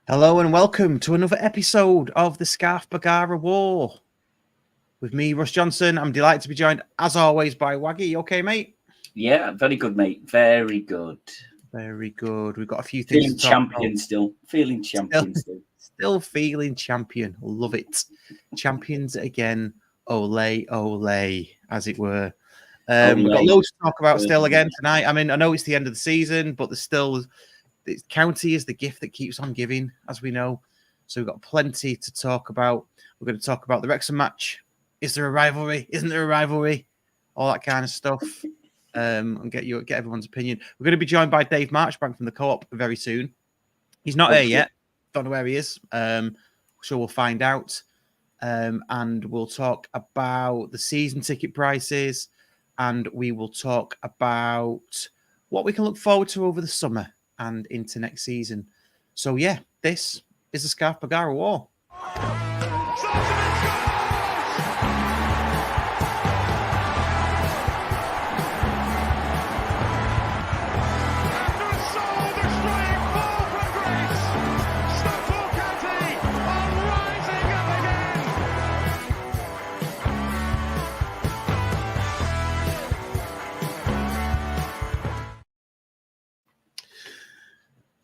Hello and welcome to another episode of the Scarf Bagara War. With me, Russ Johnson. I'm delighted to be joined, as always, by Waggy. You okay, mate? Yeah, very good, mate. Very good. Very good. We've got a few things Feeling to talk champion about. still. Feeling champion still. Still feeling champion. Love it. Champions again. Ole, ole, as it were. We've got loads to talk about still again tonight. I mean, I know it's the end of the season, but there's still... County is the gift that keeps on giving, as we know. So we've got plenty to talk about. We're going to talk about the Wrexham match. Is there a rivalry? Isn't there a rivalry? All that kind of stuff. And get everyone's opinion. We're going to be joined by Dave Marchbank from the Co-op very soon. He's not here yet. Don't know where he is. Sure we'll find out. And we'll talk about the season ticket prices. And we will talk about what we can look forward to over the summer and into next season. So yeah, this is the Scarf Bagara War.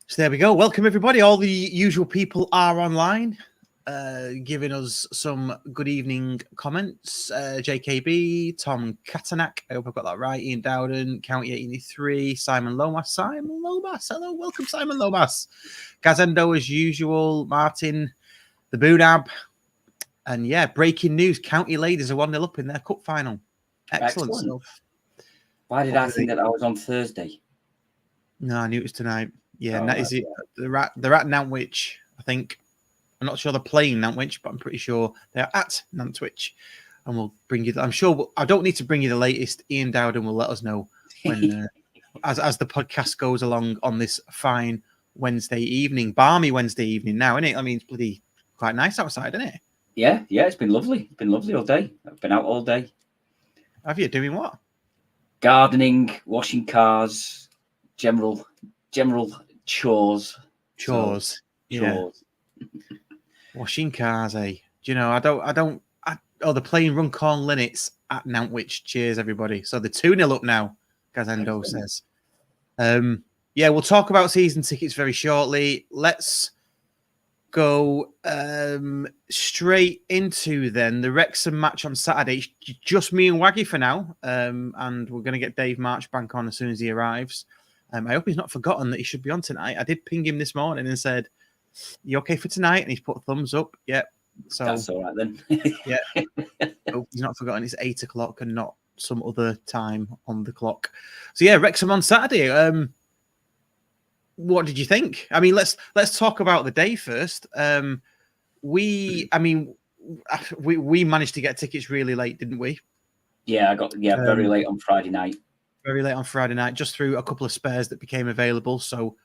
So there we go. Welcome, everybody. All the usual people are online, giving us some good evening comments. JKB, Tom Katanak, I hope I've got that right. Ian Dowden, County 83, Simon Lomas. Simon Lomas, hello, welcome, Simon Lomas. Gazendo, as usual. Martin, the Boonab. And yeah, breaking news. County ladies are 1-0 up in their cup final. Excellent stuff. Why did I think that was on Thursday? No, I knew it was tonight. Yeah, and that is it. They're at Nantwich, I think. I'm not sure they're playing Nantwich, but I'm pretty sure they're at Nantwich. And we'll bring you... I'm sure... I don't need to bring you the latest. Ian Dowden will let us know when, as the podcast goes along on this fine Wednesday evening. Balmy Wednesday evening now, isn't it? I mean, it's bloody quite nice outside, isn't it? Yeah, it's been lovely. It's been lovely all day. I've been out all day. Have you? Doing what? Gardening, washing cars, general chores. Chores. Washing cars, eh? Do you know, they're playing Runcorn Linnets at Nantwich. Cheers, everybody. So they're 2-0 up now, Gazendo says. Yeah, we'll talk about season tickets very shortly. Let's go straight into then the Wrexham match on Saturday. It's just me and Waggy for now. And we're going to get Dave Marchbank on as soon as he arrives. I hope he's not forgotten that he should be on tonight. I did ping him this morning and said, "You okay for tonight?" And he's put a thumbs up. Yep. So that's all right then. Yeah. Hope he's not forgotten. It's 8 o'clock and not some other time on the clock. So yeah, Wrexham on Saturday. What did you think? I mean, let's talk about the day first. We managed to get tickets really late, didn't we? Yeah, I got very late on Friday night. Very late on Friday night, just through a couple of spares that became available. So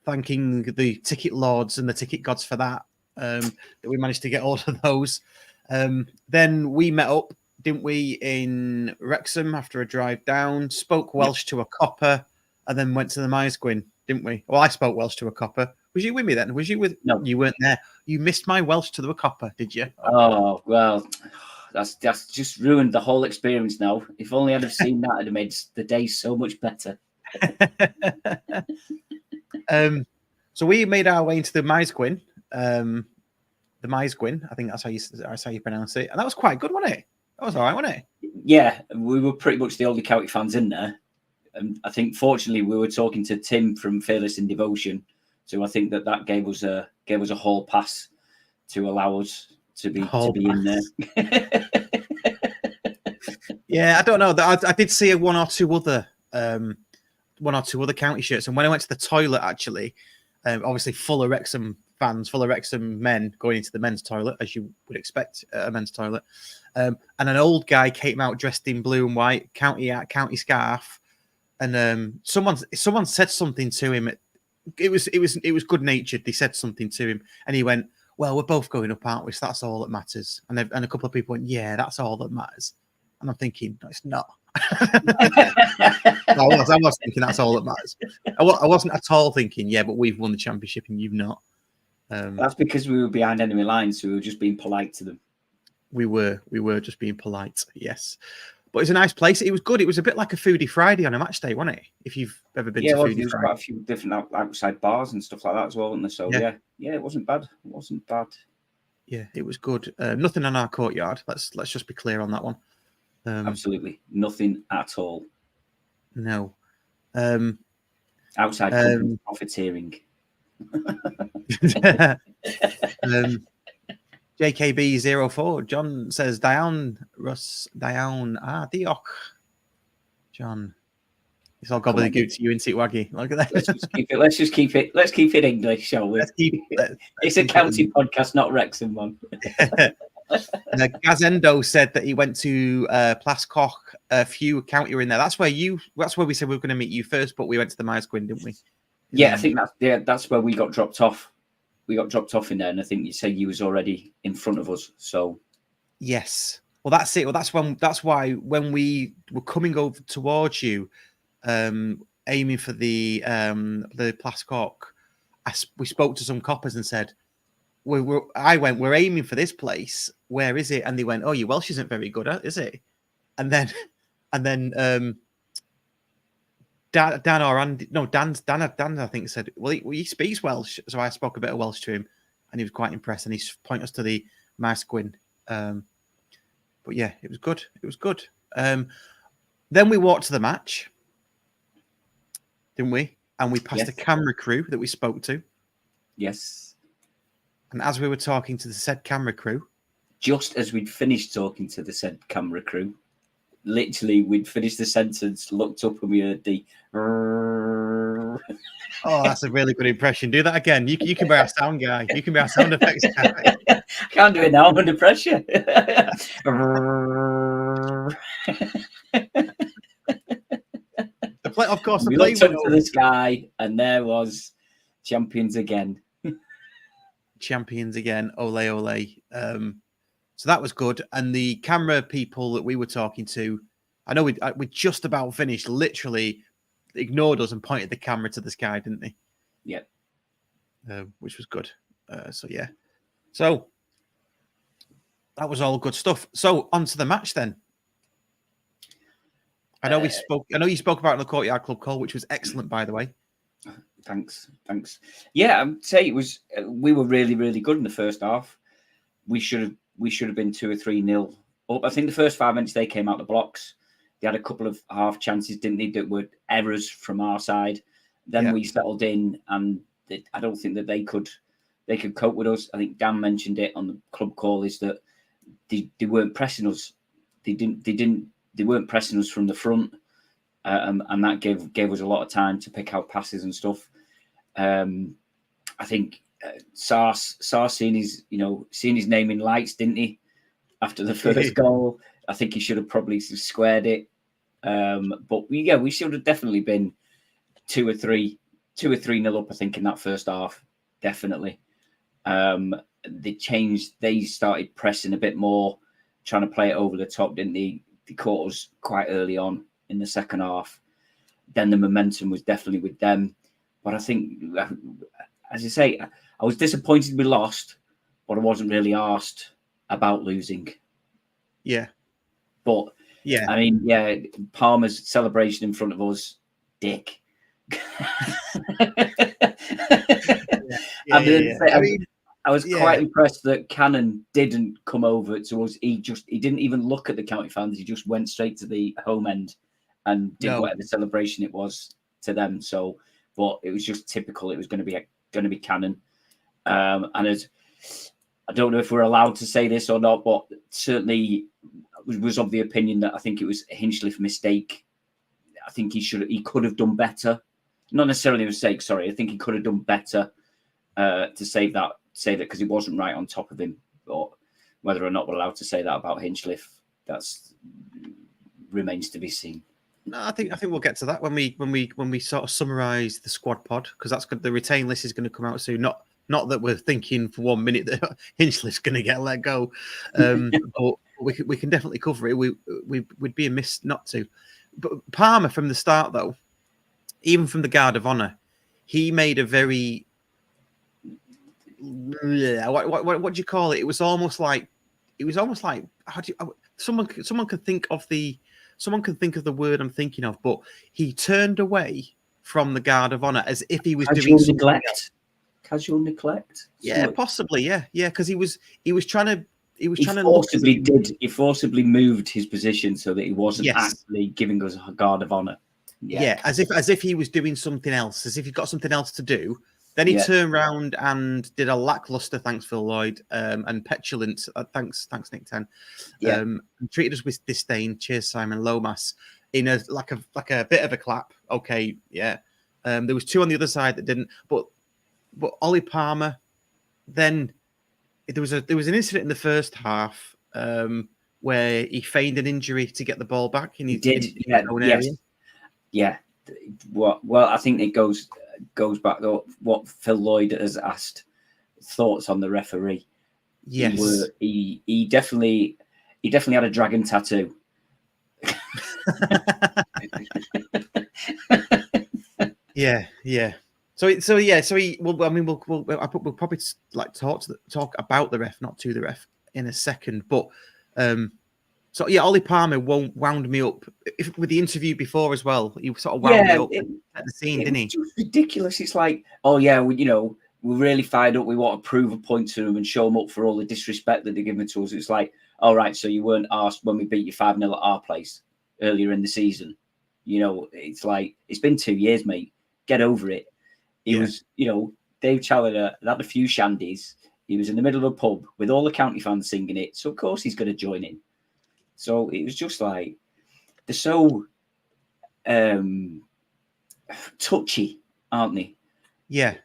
thanking the ticket lords and the ticket gods for that, that we managed to get all of those. Then we met up, didn't we, in Wrexham after a drive down, spoke Welsh to a copper, and then went to the Maesgwyn, didn't we? Well, I spoke Welsh to a copper. Was you with me then? Was you with... No. You weren't there. You missed my Welsh to the copper, did you? Oh, well... That's just ruined the whole experience now. If only I'd have seen that, it'd have made the day so much better. So we made our way into the Maesgwyn. The Maesgwyn, I think that's how you pronounce it. And that was quite good, wasn't it? That was all right, wasn't it? Yeah, we were pretty much the only Celtic fans in there. And I think, fortunately, we were talking to Tim from Fearless in Devotion. So I think that gave us a hall pass to allow us to be in there. Yeah, I don't know. I did see one or two other county shirts, and when I went to the toilet, actually, obviously full of Wrexham fans, full of Wrexham men going into the men's toilet, as you would expect at a men's toilet, and an old guy came out dressed in blue and white, county scarf, and someone said something to him. It was good natured. They said something to him, and he went, "Well, we're both going up, aren't we? So that's all that matters." And a couple of people went, "Yeah, that's all that matters." And I'm thinking, no, it's not. I was thinking that's all that matters. I wasn't at all thinking, yeah, but we've won the championship and you've not. That's because we were behind enemy lines, so we were just being polite to them. We were just being polite, yes. But it's a nice place. It was good. It was a bit like a Foodie Friday on a match day, wasn't it? If you've ever been to Foodie There's Friday. quite a few different outside bars and stuff like that as well, wasn't there? So yeah, it wasn't bad. It wasn't bad. Yeah, it was good. Nothing on our courtyard. Let's just be clear on that one. Absolutely nothing at all. No. Outside profiteering. JKB04. John says Dion. Diok. John. It's all gobbledygook to you, isn't it, Waggy? Look at that. Let's just keep it English, shall we? It's a county podcast, not Wrexham one. Gazendo said that he went to Plascoch. A few county were in there. That's where we said we were going to meet you first, but we went to the Maesgwyn, didn't we? Yeah, I think that's where we got dropped off. We got dropped off in there, and I think you said you was already in front of us. So yes, well that's it. Well, that's why when we were coming over towards you, aiming for the Plascoch, we spoke to some coppers and said, we're aiming for this place. Where is it? And they went, oh, your Welsh isn't very good, is it? And then Dan, I think said, well, he speaks Welsh. So I spoke a bit of Welsh to him and he was quite impressed. And he pointed us to the Maesgwyn. But yeah, it was good. It was good. Then we walked to the match, didn't we? And we passed a camera crew that we spoke to. Yes. And as we were talking to the said camera crew, just as we'd finished talking to the said camera crew, literally we'd finished the sentence, looked up, and we heard the. Oh, that's a really good impression. Do that again. You can be our sound guy. You can be our sound effects guy. I can't do it now. I'm under pressure. Of course, we looked up to the sky, and there was champions again. Champions again. Ole, ole. So that was good. And the camera people that we were talking to, I know we just about finished, literally ignored us and pointed the camera to the sky, didn't they? Yeah. Which was good. So, yeah. So that was all good stuff. So on to the match then. I know you spoke about it in the Courtyard Club call, which was excellent, by the way. Thanks. Yeah, I'd say it was. We were really, really good in the first half. We should have been 2 or 3-0 up. I think the first 5 minutes they came out the blocks. They had a couple of half chances, didn't they? That were errors from our side. Then we settled in, and I don't think that they could cope with us. I think Dan mentioned it on the club call, is that they weren't pressing us. They weren't pressing us from the front, and that gave us a lot of time to pick out passes and stuff. I think Sars seeing his name in lights, didn't he? After the first goal, I think he should have probably squared it. But we should have definitely been 2 or 3-0 up. I think in that first half, definitely. They started pressing a bit more, trying to play it over the top, didn't they? They caught us quite early on in the second half. Then the momentum was definitely with them. But I think, as I say, I was disappointed we lost, but I wasn't really arsed about losing. Yeah. But, yeah, I mean, Palmer's celebration in front of us, dick. I was quite impressed that Cannon didn't come over to us. He didn't even look at the county fans. He just went straight to the home end and did whatever celebration it was to them. So, but it was just typical. It was going to be Cannon. And I don't know if we're allowed to say this or not, but certainly was of the opinion that I think it was a Hinchliffe mistake. I think he could have done better. Not necessarily a mistake. Sorry, I think he could have done better to save that because he wasn't right on top of him. But whether or not we're allowed to say that about Hinchliffe, that's remains to be seen. No, I think we'll get to that when we sort of summarise the squad pod, because that's good. The retain list is going to come out soon. Not that we're thinking for 1 minute that Hinchliffe's going to get let go, but we can definitely cover it. We'd be amiss not to. But Palmer from the start, though, even from the Guard of Honour, he made a very what do you call it? It was almost like how do you, someone can think of the word I'm thinking of, but he turned away from the guard of honor as if he was doing something else. Casual neglect. Yeah, possibly. Yeah, because he was trying to. He forcibly moved his position so that he wasn't actually giving us a guard of honor. Yeah, as if he was doing something else, as if he got something else to do. Then he turned around and did a lackluster, thanks Phil Lloyd, and petulant, thanks Nick Ten. And treated us with disdain. Cheers, Simon Lomas. In a like a bit of a clap. Okay, yeah. There was two on the other side that didn't, but Ollie Palmer. Then there was an incident in the first half where he feigned an injury to get the ball back. He did. Yeah. Well, I think it goes back to what Phil Lloyd has asked. Thoughts on the referee? Yes, he definitely had a dragon tattoo. Yeah. So he. Well, I mean, we'll probably like talk about the ref, not to the ref, in a second. But so yeah, Ollie Palmer wound me up with the interview before as well. He sort of wound me up at the scene, didn't he? It was ridiculous. It's like, oh yeah, we're really fired up. We want to prove a point to them and show them up for all the disrespect that they're giving to us. It's like, all right, so you weren't asked when we beat you 5-0 at our place earlier in the season. It's like, it's been 2 years, mate. Get over it. He was, Dave Challoner had a few shandies. He was in the middle of a pub with all the county fans singing it. So, of course, he's going to join in. So it was just like, they're so touchy, aren't they? Yeah.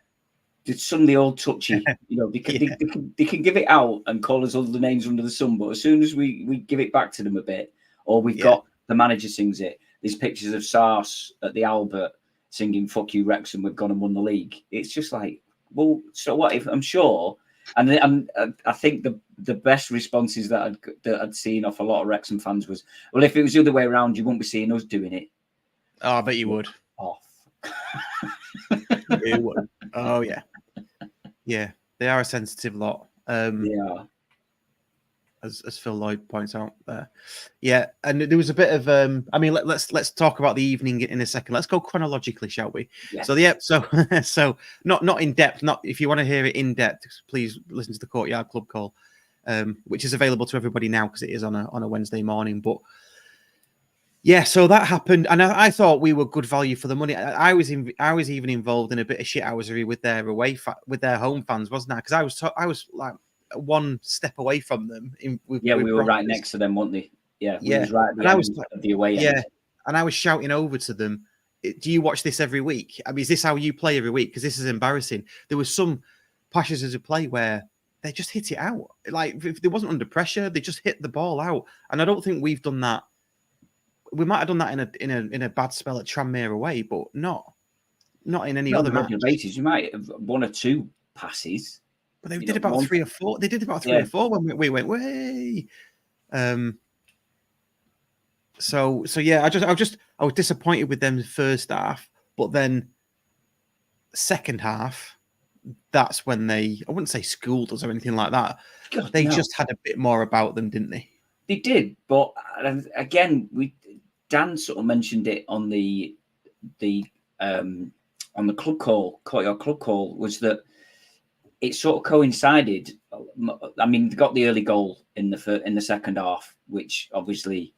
They're suddenly all touchy. They can give it out and call us all the names under the sun. But as soon as we give it back to them a bit, or we've got the manager sings it, there's pictures of Sars at the Albert singing "Fuck you, Wrexham, we've gone and won the league." It's just like, well, so what? If I'm sure, and I think the best responses that I'd seen off a lot of Wrexham fans was, well, if it was the other way around, you wouldn't be seeing us doing it. Oh, I bet you would. Off. You would. Oh yeah, they are a sensitive lot. Yeah. As Phil Lloyd points out there. Yeah, and there was a bit of I mean, let's talk about the evening in a second. Let's go chronologically, shall we? Yeah. So not in depth. Not if you want to hear it in depth, please listen to the Courtyard Club call, which is available to everybody now because it is on a Wednesday morning. But yeah, so that happened, and I thought we were good value for the money. I was even involved in a bit of shithousery with their with their home fans, wasn't I? Because I was like one step away from them. We were right next to them, weren't we? Yeah, we was right at the end of the away end. Yeah, and I was shouting over to them, do you watch this every week? I mean, is this how you play every week? Because this is embarrassing. There was some passages of play where they just hit it out. Like, if they wasn't under pressure, they just hit the ball out. And I don't think we've done that. We might have done that in a bad spell at Tranmere away, but not in any other match. Basis. You might have 1 or 2 passes. But they did about 3 or 4. They did about 3 or 4 when we went way. So yeah, I was disappointed with them the first half, but then second half, that's when I wouldn't say schooled us or anything like that. They just had a bit more about them, didn't they? They did, but again, Dan sort of mentioned it on the club call, Courtyard Club call, was that it sort of coincided. I mean, they got the early goal in the second half, which obviously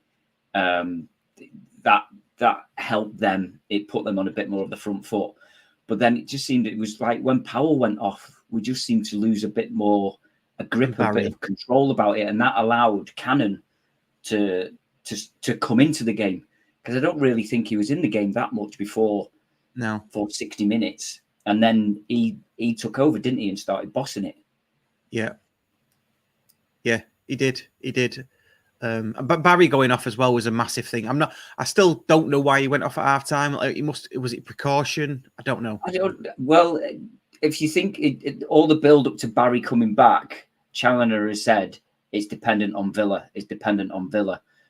that helped them. It put them on a bit more of the front foot. But then it just seemed, it was like when Powell went off, we just seemed to lose a bit more a grip, a bit of control about it, and that allowed Cannon to come into the game, because I don't really think he was in the game that much before. No, for 60 minutes, and then he took over, didn't he, and started bossing it. Yeah, he did. But Barry going off as well was a massive thing. I still don't know why he went off at half time. Was it precaution? I don't know. Well, if you think all the build up to Barry coming back, Challoner has said it's dependent on Villa.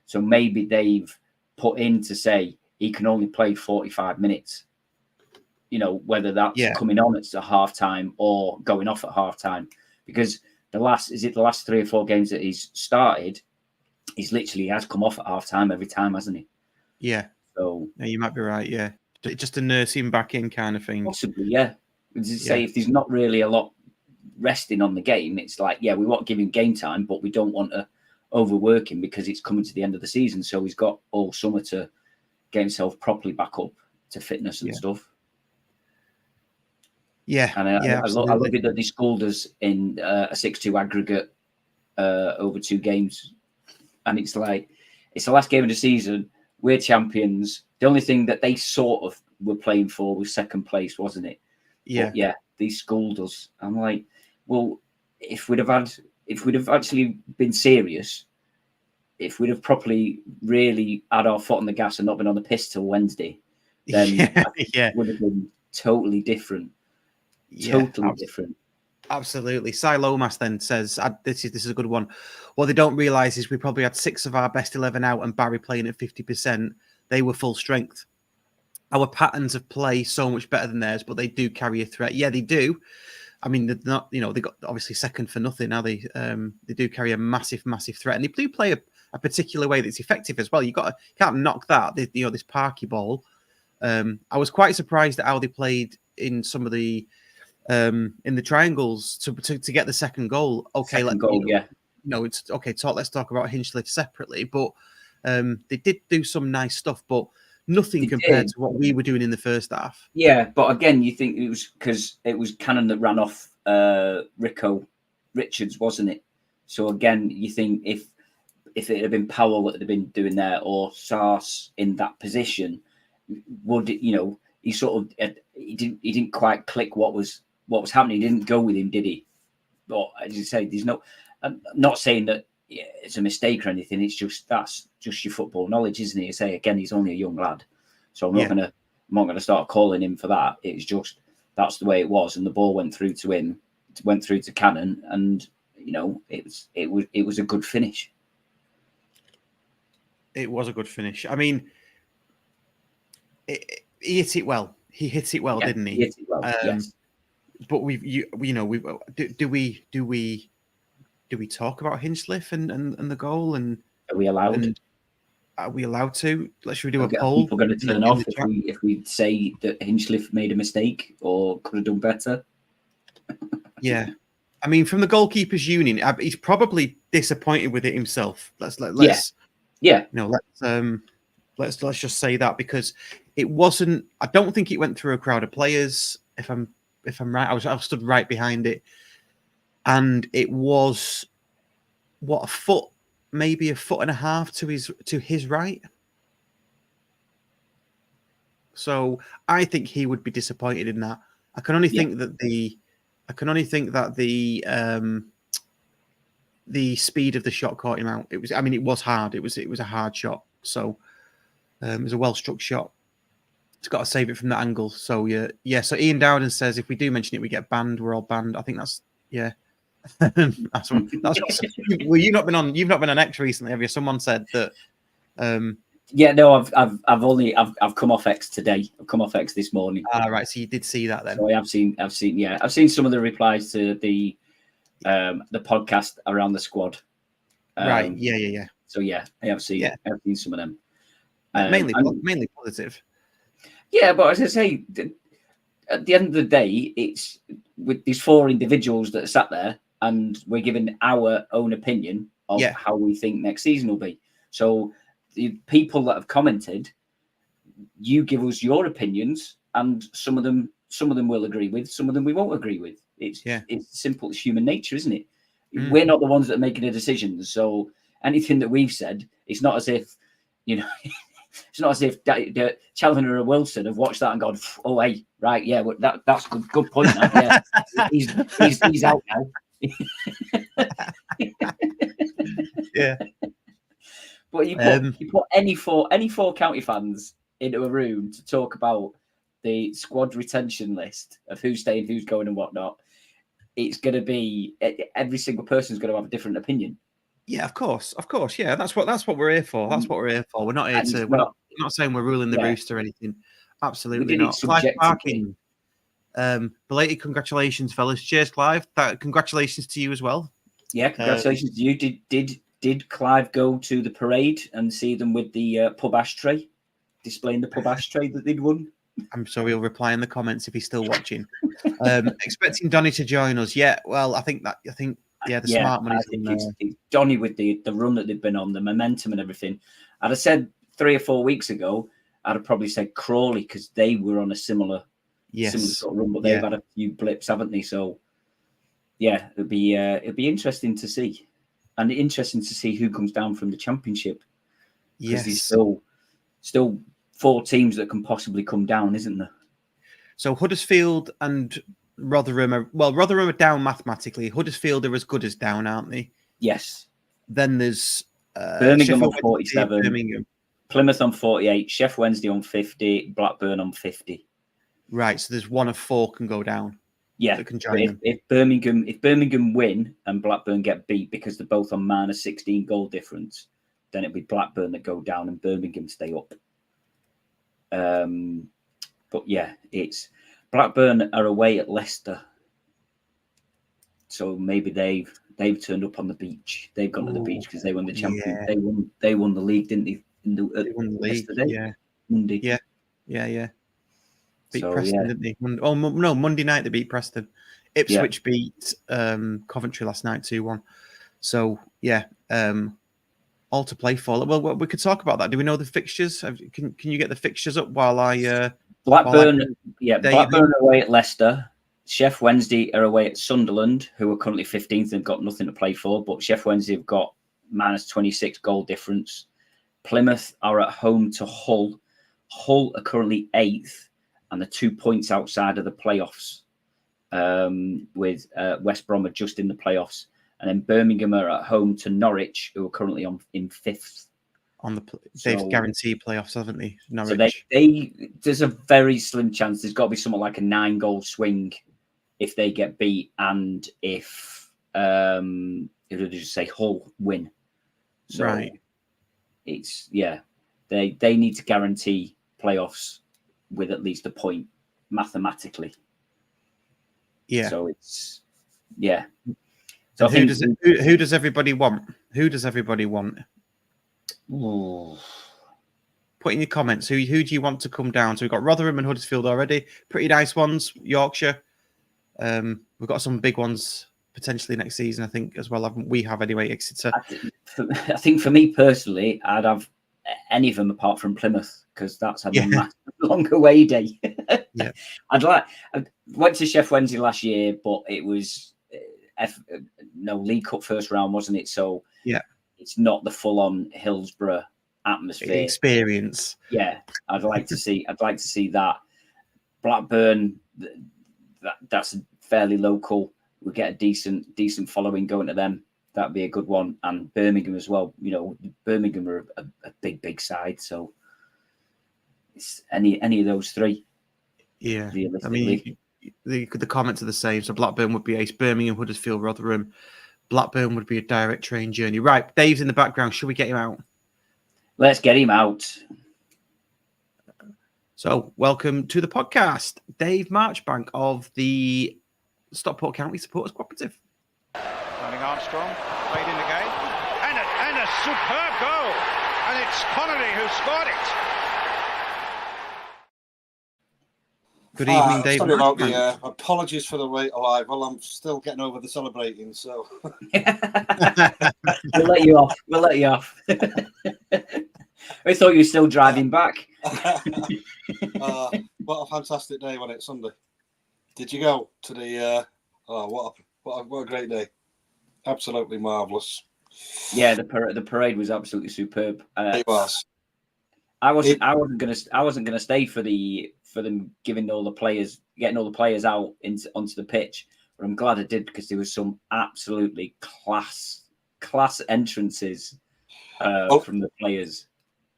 So maybe they've put in to say he can only play 45 minutes. You know, whether that's coming on at half time or going off at half time, because the last 3 or 4 games that he's started, he's literally has come off at half time every time, hasn't he? Yeah. So no, you might be right. Yeah, just to nurse him back in, kind of thing. Possibly, yeah. Say if there's not really a lot resting on the game, it's like, we want to give him game time, but we don't want to overwork him because it's coming to the end of the season. So he's got all summer to get himself properly back up to fitness and stuff. Yeah, and I love it that they schooled us in a 6-2 aggregate over 2 games, and it's like it's the last game of the season. We're champions. The only thing that they sort of were playing for was second place, wasn't it? Yeah, but they schooled us. I'm like, well, if we'd have actually been serious, if we'd have properly really had our foot on the gas and not been on the piss till Wednesday, then it would have been totally different. Totally different. Absolutely. Cy Lomas then says, this is a good one. What they don't realise is we probably had 6 of our best 11 out and Barry playing at 50%. They were full strength. Our patterns of play so much better than theirs, but they do carry a threat. Yeah, they do. I mean, they're not, they got obviously second for nothing, are they? They do carry a massive, massive threat, and they do play a particular way that's effective as well. You can't knock that. This Parky ball. I was quite surprised at how they played in some of the in the triangles to get the second goal. Okay, it's okay. Let's talk about Hinchliffe separately, but they did do some nice stuff, but nothing compared to what we were doing in the first half. Yeah, but again, you think it was because it was Cannon that ran off Rico Richards, wasn't it? So again, you think if it had been Powell that had been doing there or Sars in that position, would it, he sort of he didn't quite click what was happening. He didn't go with him, did he? But as you say, there's no. I'm not saying that it's a mistake or anything. It's just that's just your football knowledge, isn't it? You say again, he's only a young lad, so I'm not gonna start calling him for that. It's just that's the way it was, and the ball went through to him, went through to Cannon, and it was a good finish. It was a good finish. I mean, he hit it well. He hit it well, didn't he? He hit it well. Yes. But do we talk about Hinchliffe and the goal? And are we allowed? And are we allowed to? Should we do a poll? People going to turn off if we say that Hinchliffe made a mistake or could have done better. Yeah, I mean, from the goalkeepers' union, he's probably disappointed with it himself. Let's just say that, because it wasn't. I don't think it went through a crowd of players. If I'm right, I stood right behind it, and it was a foot, maybe a foot and a half to his right. So I think he would be disappointed in that. I can only think that the speed of the shot caught him out. It was hard. It was a hard shot. So it was a well struck shot. It's got to save it from that angle. So So Ian Dowden says if we do mention it, we get banned. We're all banned. I think that's that's what. Well, you've not been on X recently, have you? Someone said that. No, I've come off X today. I've come off X this morning. Right. So you did see that then? So I've seen some of the replies to the podcast around the squad. Right. Yeah. So I have seen. I have seen some of them. Mainly positive. Yeah, but as I say, at the end of the day, it's with these 4 individuals that are sat there, and we're giving our own opinion of how we think next season will be. So the people that have commented, you give us your opinions, and some of them we'll agree with, some of them we won't agree with. It's simple. It's human nature, isn't it? We're not the ones that are making the decisions. So anything that we've said, it's not as if, it's not as if Challenger or Wilson have watched that and gone, "Oh, hey, right, yeah, well, that's good point." Now. Yeah, he's out now. Yeah, but you put any four county fans into a room to talk about the squad retention list of who's staying, who's going, and whatnot. It's going to be every single person's going to have a different opinion. Yeah, of course. Yeah, that's what we're here for. That's what we're here for. We're not here to. We're not saying we're ruling the roost or anything. Absolutely not. Clive Parkin. Belated congratulations, fellas. Cheers, Clive. Congratulations to you as well. Yeah, congratulations to you. Did Clive go to the parade and see them with the pub ashtray, displaying the pub ashtray that they'd won? I'm sure he'll reply in the comments if he's still watching. Expecting Donny to join us. Yeah, well, I think the smart money's in there. It's Donny with the run that they've been on, the momentum and everything. I'd have said 3 or 4 weeks ago, I'd have probably said Crawley because they were on a similar sort of run, but they've had a few blips, haven't they? So yeah, it'd be interesting to see, and interesting to see who comes down from the Championship. Because there's still 4 teams that can possibly come down, isn't there? So Huddersfield and Rotherham are down mathematically. Huddersfield are as good as down, aren't they? Yes. Then there's Birmingham on 47, Birmingham. Plymouth on 48, Sheff Wednesday on 50, Blackburn on 50. Right, so there's 1 of 4 can go down. Yeah, that can join them. If Birmingham win and Blackburn get beat because they're both on minus 16 goal difference, then it'll be Blackburn that go down and Birmingham stay up. But yeah, it's Blackburn are away at Leicester, so maybe they've turned up on the beach. They've gone to the beach because they won the champion. Yeah. They won the league, didn't they? They won the league. Yesterday? Yeah. Monday. Yeah. Beat Preston, didn't they? No, Monday night they beat Preston. Ipswich beat Coventry last night 2-1. So yeah, all to play for. Well, we could talk about that. Do we know the fixtures? Can you get the fixtures up while I? Blackburn are away at Leicester. Sheff Wednesday are away at Sunderland, who are currently 15th and got nothing to play for. But Sheff Wednesday have got minus 26 goal difference. Plymouth are at home to Hull. Hull are currently 8th and they're 2 points outside of the playoffs, with West Brom are just in the playoffs. And then Birmingham are at home to Norwich, who are currently in 5th. They've guaranteed playoffs, haven't they? Norwich. So there's a very slim chance. There's got to be something like a 9-goal swing if they get beat, and if just say Hull win. So right. It's they need to guarantee playoffs with at least a point mathematically. Yeah. So it's So who does everybody want? Who does everybody want? Ooh. Put in your comments. Who do you want to come down? So we've got Rotherham and Huddersfield already. Pretty nice ones. Yorkshire. We've got some big ones potentially next season, I think, as well. We have anyway. Exeter. I think for me personally, I'd have any of them apart from Plymouth because that's a massive long away day. Yeah. I went to Sheff Wednesday last year, but it was League Cup first round, wasn't it? So yeah, it's not the full-on Hillsborough atmosphere experience. Yeah, I'd like to see that. Blackburn, that's fairly local. We get a decent following going to them. That'd be a good one. And Birmingham as well. You know, Birmingham are a big side. So it's any of those 3. Yeah, I mean, the comments are the same. So Blackburn would be ace. Birmingham, Huddersfield, Rotherham. Blackburn would be a direct train journey. Right, Dave's in the background. Should we get him out? Let's get him out. So, welcome to the podcast, Dave Marchbank of the Stockport County Supporters Cooperative. Running Armstrong, played in the game, and a superb goal, and it's Connolly who scored it. Good evening, Dave. Sorry about the apologies for the wait alive. Well, I'm still getting over the celebrating, so we'll let you off. We thought you were still driving back. What a fantastic day, wasn't it? Sunday. Did you go to the? What a great day! Absolutely marvelous. Yeah, the parade was absolutely superb. It was. I wasn't gonna stay for them getting all the players out onto the pitch, but I'm glad I did because there was some absolutely class entrances from the players.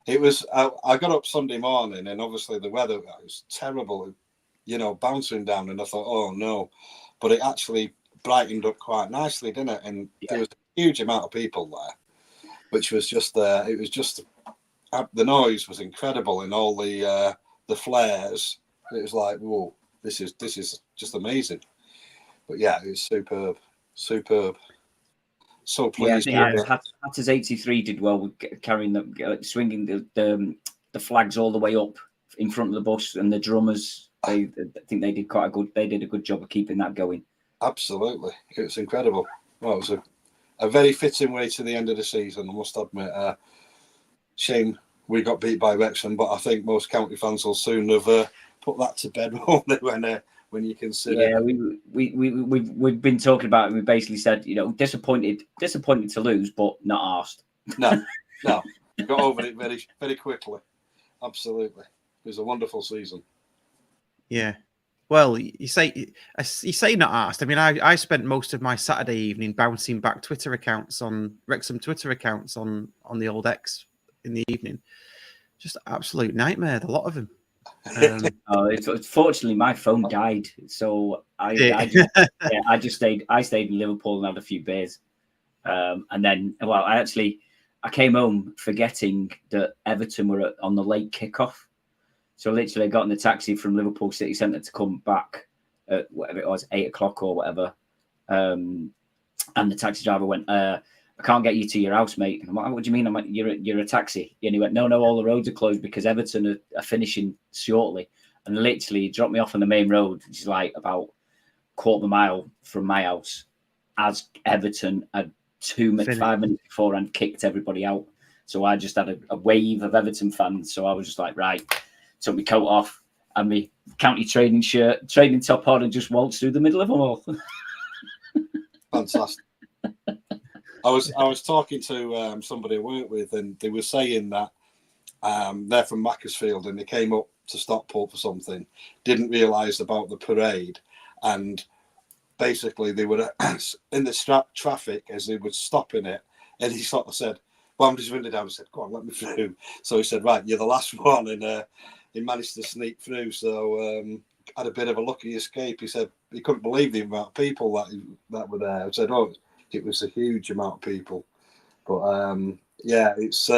It was. I got up Sunday morning, and obviously the weather was terrible, bouncing down, and I thought, oh no, but it actually brightened up quite nicely, didn't it? And there was a huge amount of people there, which was just it was just the noise was incredible, and all the flares. It was like, whoa, this is just amazing. But yeah, it's superb. So pleased. Yeah, I think Hatters 83 did well with carrying swinging the flags all the way up in front of the bus, and the drummers. I think they did a good job of keeping that going. Absolutely, it was incredible. Well, it was a very fitting way to the end of the season, I must admit. Shame we got beat by Wrexham, but I think most county fans will soon have put that to bed, won't they, when you consider. Yeah, we've been talking about it. We basically said, disappointed to lose, but not arsed. No, got over it very, very quickly. Absolutely, it was a wonderful season. Yeah. Well, you say not asked. I mean, I spent most of my Saturday evening bouncing back Twitter accounts on Wrexham Twitter accounts on the old X in the evening. Just absolute nightmare. A lot of them. Fortunately, my phone died, so I just stayed in Liverpool and had a few beers, and then I came home forgetting that Everton were on the late kickoff. So literally, I got in the taxi from Liverpool City Centre to come back at whatever it was, 8 o'clock or whatever. And the taxi driver went, "I can't get you to your house, mate." I'm like, "What do you mean?" I'm like, "You're a taxi." And he went, "No, all the roads are closed because Everton are finishing shortly." And literally, he dropped me off on the main road, which is like about quarter of a mile from my house, as Everton had 5 minutes beforehand kicked everybody out. So I just had a wave of Everton fans. So I was just like, right. Took my coat off and my county training top on, and just waltzed through the middle of them all. Fantastic. I was talking to somebody I work with, and they were saying that they're from Macclesfield and they came up to Stockport for something, didn't realise about the parade, and basically they were in the traffic as they were stopping it, and he sort of said, "Well, I'm just window down," and said, "Go on, let me through." So he said, "Right, you're the last one," and he managed to sneak through. So had a bit of a lucky escape. He said he couldn't believe the amount of people that were there. I said, "Oh, it was a huge amount of people." But yeah, it's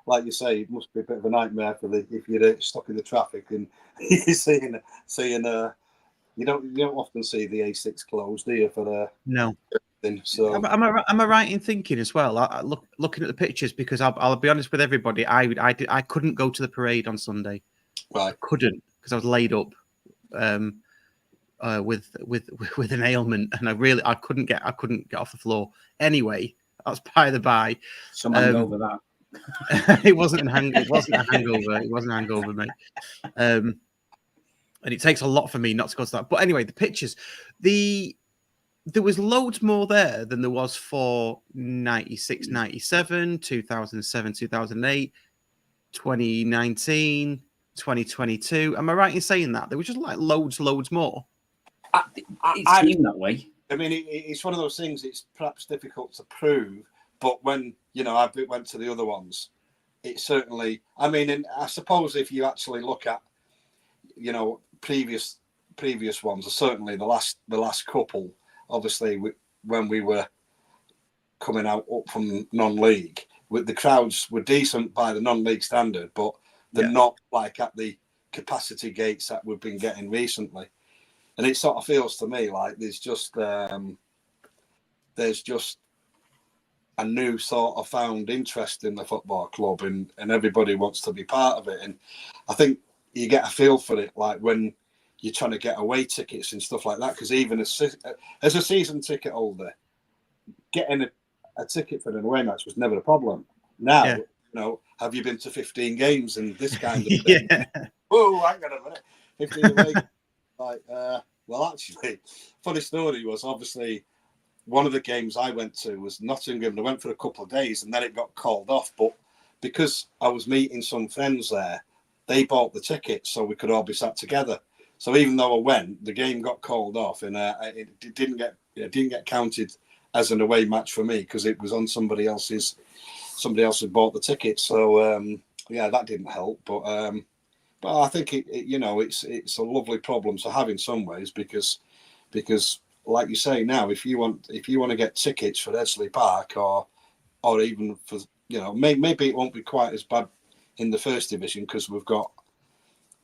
like you say, it must be a bit of a nightmare if you're stuck in the traffic and you're seeing you don't often see the A6 closed, do you? For no. So am I right in thinking as well? Looking at the pictures, because I'll be honest with everybody, I couldn't go to the parade on Sunday. Right, I couldn't, because I was laid up with an ailment, and I couldn't get off the floor. Anyway, that's by the by. Some hangover that. It wasn't a hangover. It wasn't a hangover, mate. And it takes a lot for me not to go to that. But anyway, the pictures, there was loads more there than there was for 96, 97, 2007, 2008, 2019, 2022. Am I right in saying that? There was just like loads more. It seemed that way. I mean, it's one of those things, it's perhaps difficult to prove, but when, I went to the other ones, it certainly, I mean, and I suppose if you actually look at, previous ones, certainly the last couple, obviously when we were coming up from non-league, with the crowds were decent by the non-league standard, but they're not like at the capacity gates that we've been getting recently. And it sort of feels to me like there's just a new sort of found interest in the football club, and everybody wants to be part of it. And I think you get a feel for it, like when you're trying to get away tickets and stuff like that, because even as a season ticket holder, getting a ticket for an away match was never a problem. Now, have you been to 15 games and this kind of thing? Oh, hang on a minute. 15 away. Well, actually, funny story was, obviously one of the games I went to was Nottingham. I went for a couple of days and then it got called off. But because I was meeting some friends there, they bought the tickets so we could all be sat together. So even though I went, the game got called off, and it didn't get counted as an away match for me because it was on somebody else had bought the tickets. So that didn't help. But I think it's a lovely problem to have in some ways, because like you say now, if you want to get tickets for Edgeley Park or even for maybe it won't be quite as bad in the first division because we've got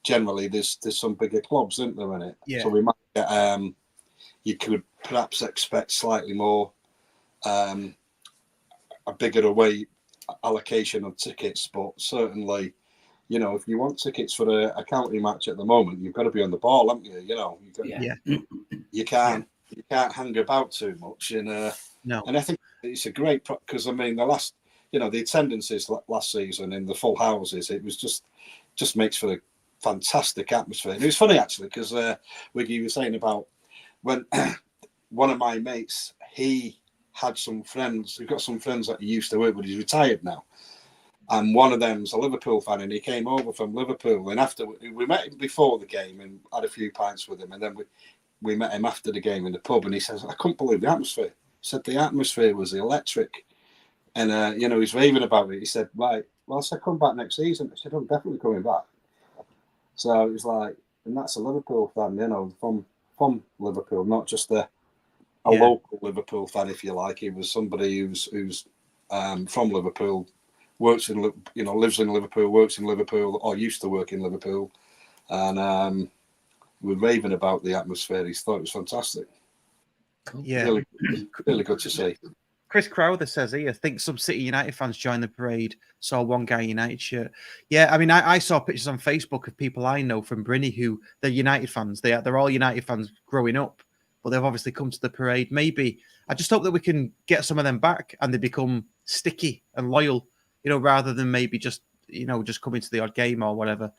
generally there's some bigger clubs, isn't there, in it? Yeah. So we might get, you could perhaps expect slightly more, a bigger away allocation of tickets, but certainly, you know, if you want tickets for a county match at the moment, you've got to be on the ball, haven't you? You know, you can't hang about too much, and no. And I think it's a great because I mean the attendances last season in the full houses, it was just makes for a fantastic atmosphere. And it was funny actually because Wiggy was saying about when one of my mates, he had some friends, he's got some friends that he used to work with, he's retired now. And one of them's a Liverpool fan, and he came over from Liverpool. And after we met him before the game and had a few pints with him, and then we met him after the game in the pub, and he says, "I couldn't believe the atmosphere." He said the atmosphere was electric, and you know, he's raving about it. He said, "Right, well, I said come back next season." I said, "I'm definitely coming back." So it was like, and that's a Liverpool fan, you know, from Liverpool, not just a local Liverpool fan, if you like. He was somebody who's from Liverpool. Works in, you know, lives in Liverpool, works in Liverpool, or used to work in Liverpool, and we're raving about the atmosphere. He thought it was fantastic. Yeah, really good to see. Chris Crowther says here, I think some City United fans joined the parade, saw one guy United shirt. Yeah, I mean, I saw pictures on Facebook of people I know from Brinny who they're United fans. They're all United fans growing up, but they've obviously come to the parade. Maybe I just hope that we can get some of them back and they become sticky and loyal. You know, rather than maybe just coming to the odd game or whatever,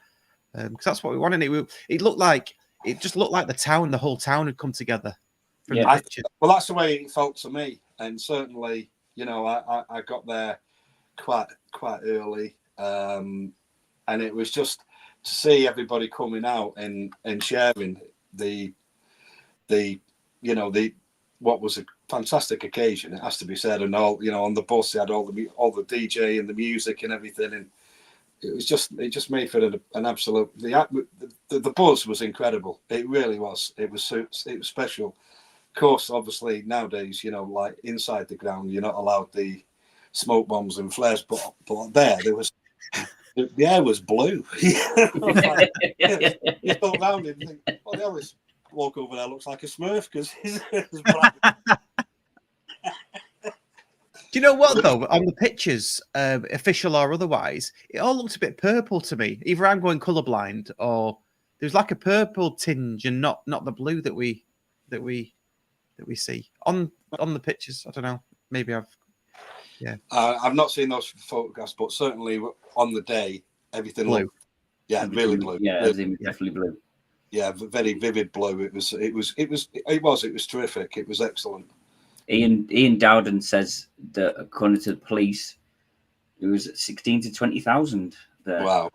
because that's what we wanted. It looked like the whole town had come together. From the picture. Well, that's the way it felt to me, and certainly, you know, I got there quite early, and it was just to see everybody coming out and sharing the what was a fantastic occasion. It has to be said, and all, you know, on the bus they had all the DJ and the music and everything, and it just made for an absolute the buzz was incredible. It really was. It was special. Of course, obviously nowadays, you know, like inside the ground, you're not allowed the smoke bombs and flares, but there was the air was blue. You thought around it and think, "Oh, the hell, this bloke over there looks like a Smurf," because his hair was black. Do you know what though? On the pictures, official or otherwise, it all looked a bit purple to me. Either I'm going colourblind, or there's like a purple tinge and not the blue that we see on the pictures. I don't know. Maybe I've not seen those photographs, but certainly on the day, everything blue. Really blue. Yeah, definitely blue. Yeah, very vivid blue. It was terrific. It was excellent. Ian Dowden says that according to the police, it was 16 to 20,000 there. Wow.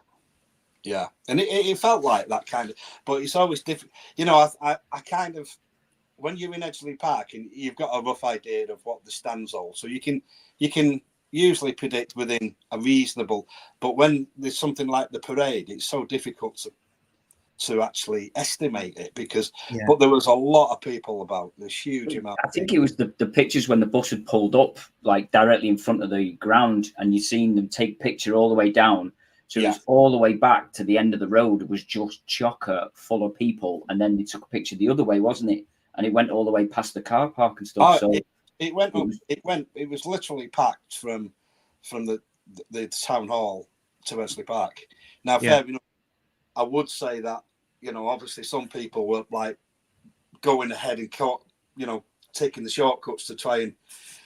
Yeah, and it felt like that kind of, but it's always different. You know, I kind of, when you're in Edgeley Park and you've got a rough idea of what the stands are, so you can usually predict within a reasonable. But when there's something like the parade, it's so difficult to actually estimate it but there was a lot of people about. There's huge amount. I think it was the pictures when the bus had pulled up, like directly in front of the ground, and you seen them take picture all the way down. So it was all the way back to the end of the road. It was just chocker full of people, and then they took a picture the other way, wasn't it? And it went all the way past the car park and stuff. It was literally packed from the town hall to Edgeley Park. Now, fair enough, I would say that, you know, obviously some people were like going ahead and taking the shortcuts to try and.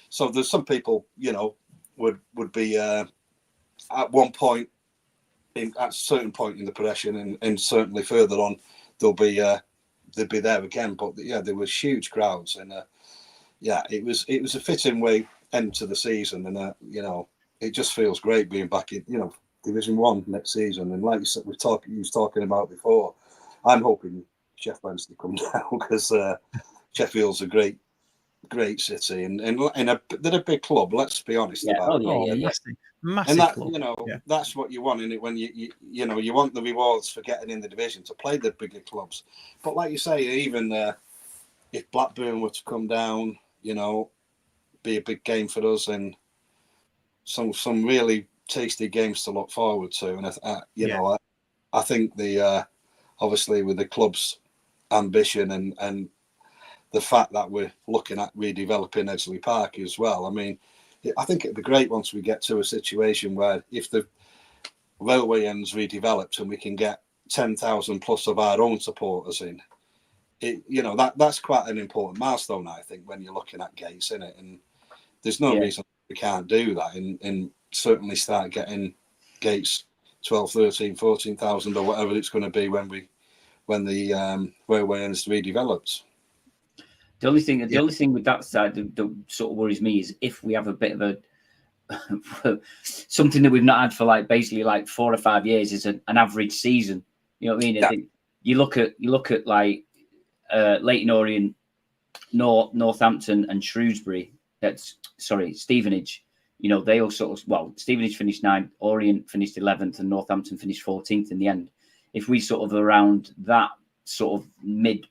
So there's some people, you know, would be at one point at a certain point in the progression, and certainly further on they'll be there again. But there was huge crowds, and it was a fitting way end to the season, and you know, it just feels great being back in, you know, Division 1 next season. And like you said, you was talking about before, I'm hoping Sheff Wednesday come down because Sheffield's a great city, and they're a big club. Let's be honest about it. Massive and that club. You know, that's what you want in it, when you want the rewards for getting in the division to play the bigger clubs. But like you say, even if Blackburn were to come down, you know, be a big game for us, and some really tasty games to look forward to. And I think the obviously with the club's ambition and the fact that we're looking at redeveloping Edgley Park as well. I mean, I think it'd be great once we get to a situation where if the railway end's redeveloped and we can get 10,000 plus of our own supporters in, that's quite an important milestone, I think, when you're looking at gates, isn't it? And there's no reason we can't do that and certainly start getting gates 12, 13, 14,000 or whatever it's going to be when the railway end's redeveloped. The only thing with that side that sort of worries me is if we have a bit of a something that we've not had for basically 4 or 5 years is an average season. You know what I mean? Yeah. You look at Leyton Orient, Northampton, and Shrewsbury. Stevenage. You know, they all Stevenage finished 9th, Orient finished 11th, and Northampton finished 14th in the end. If we sort of around that sort of mid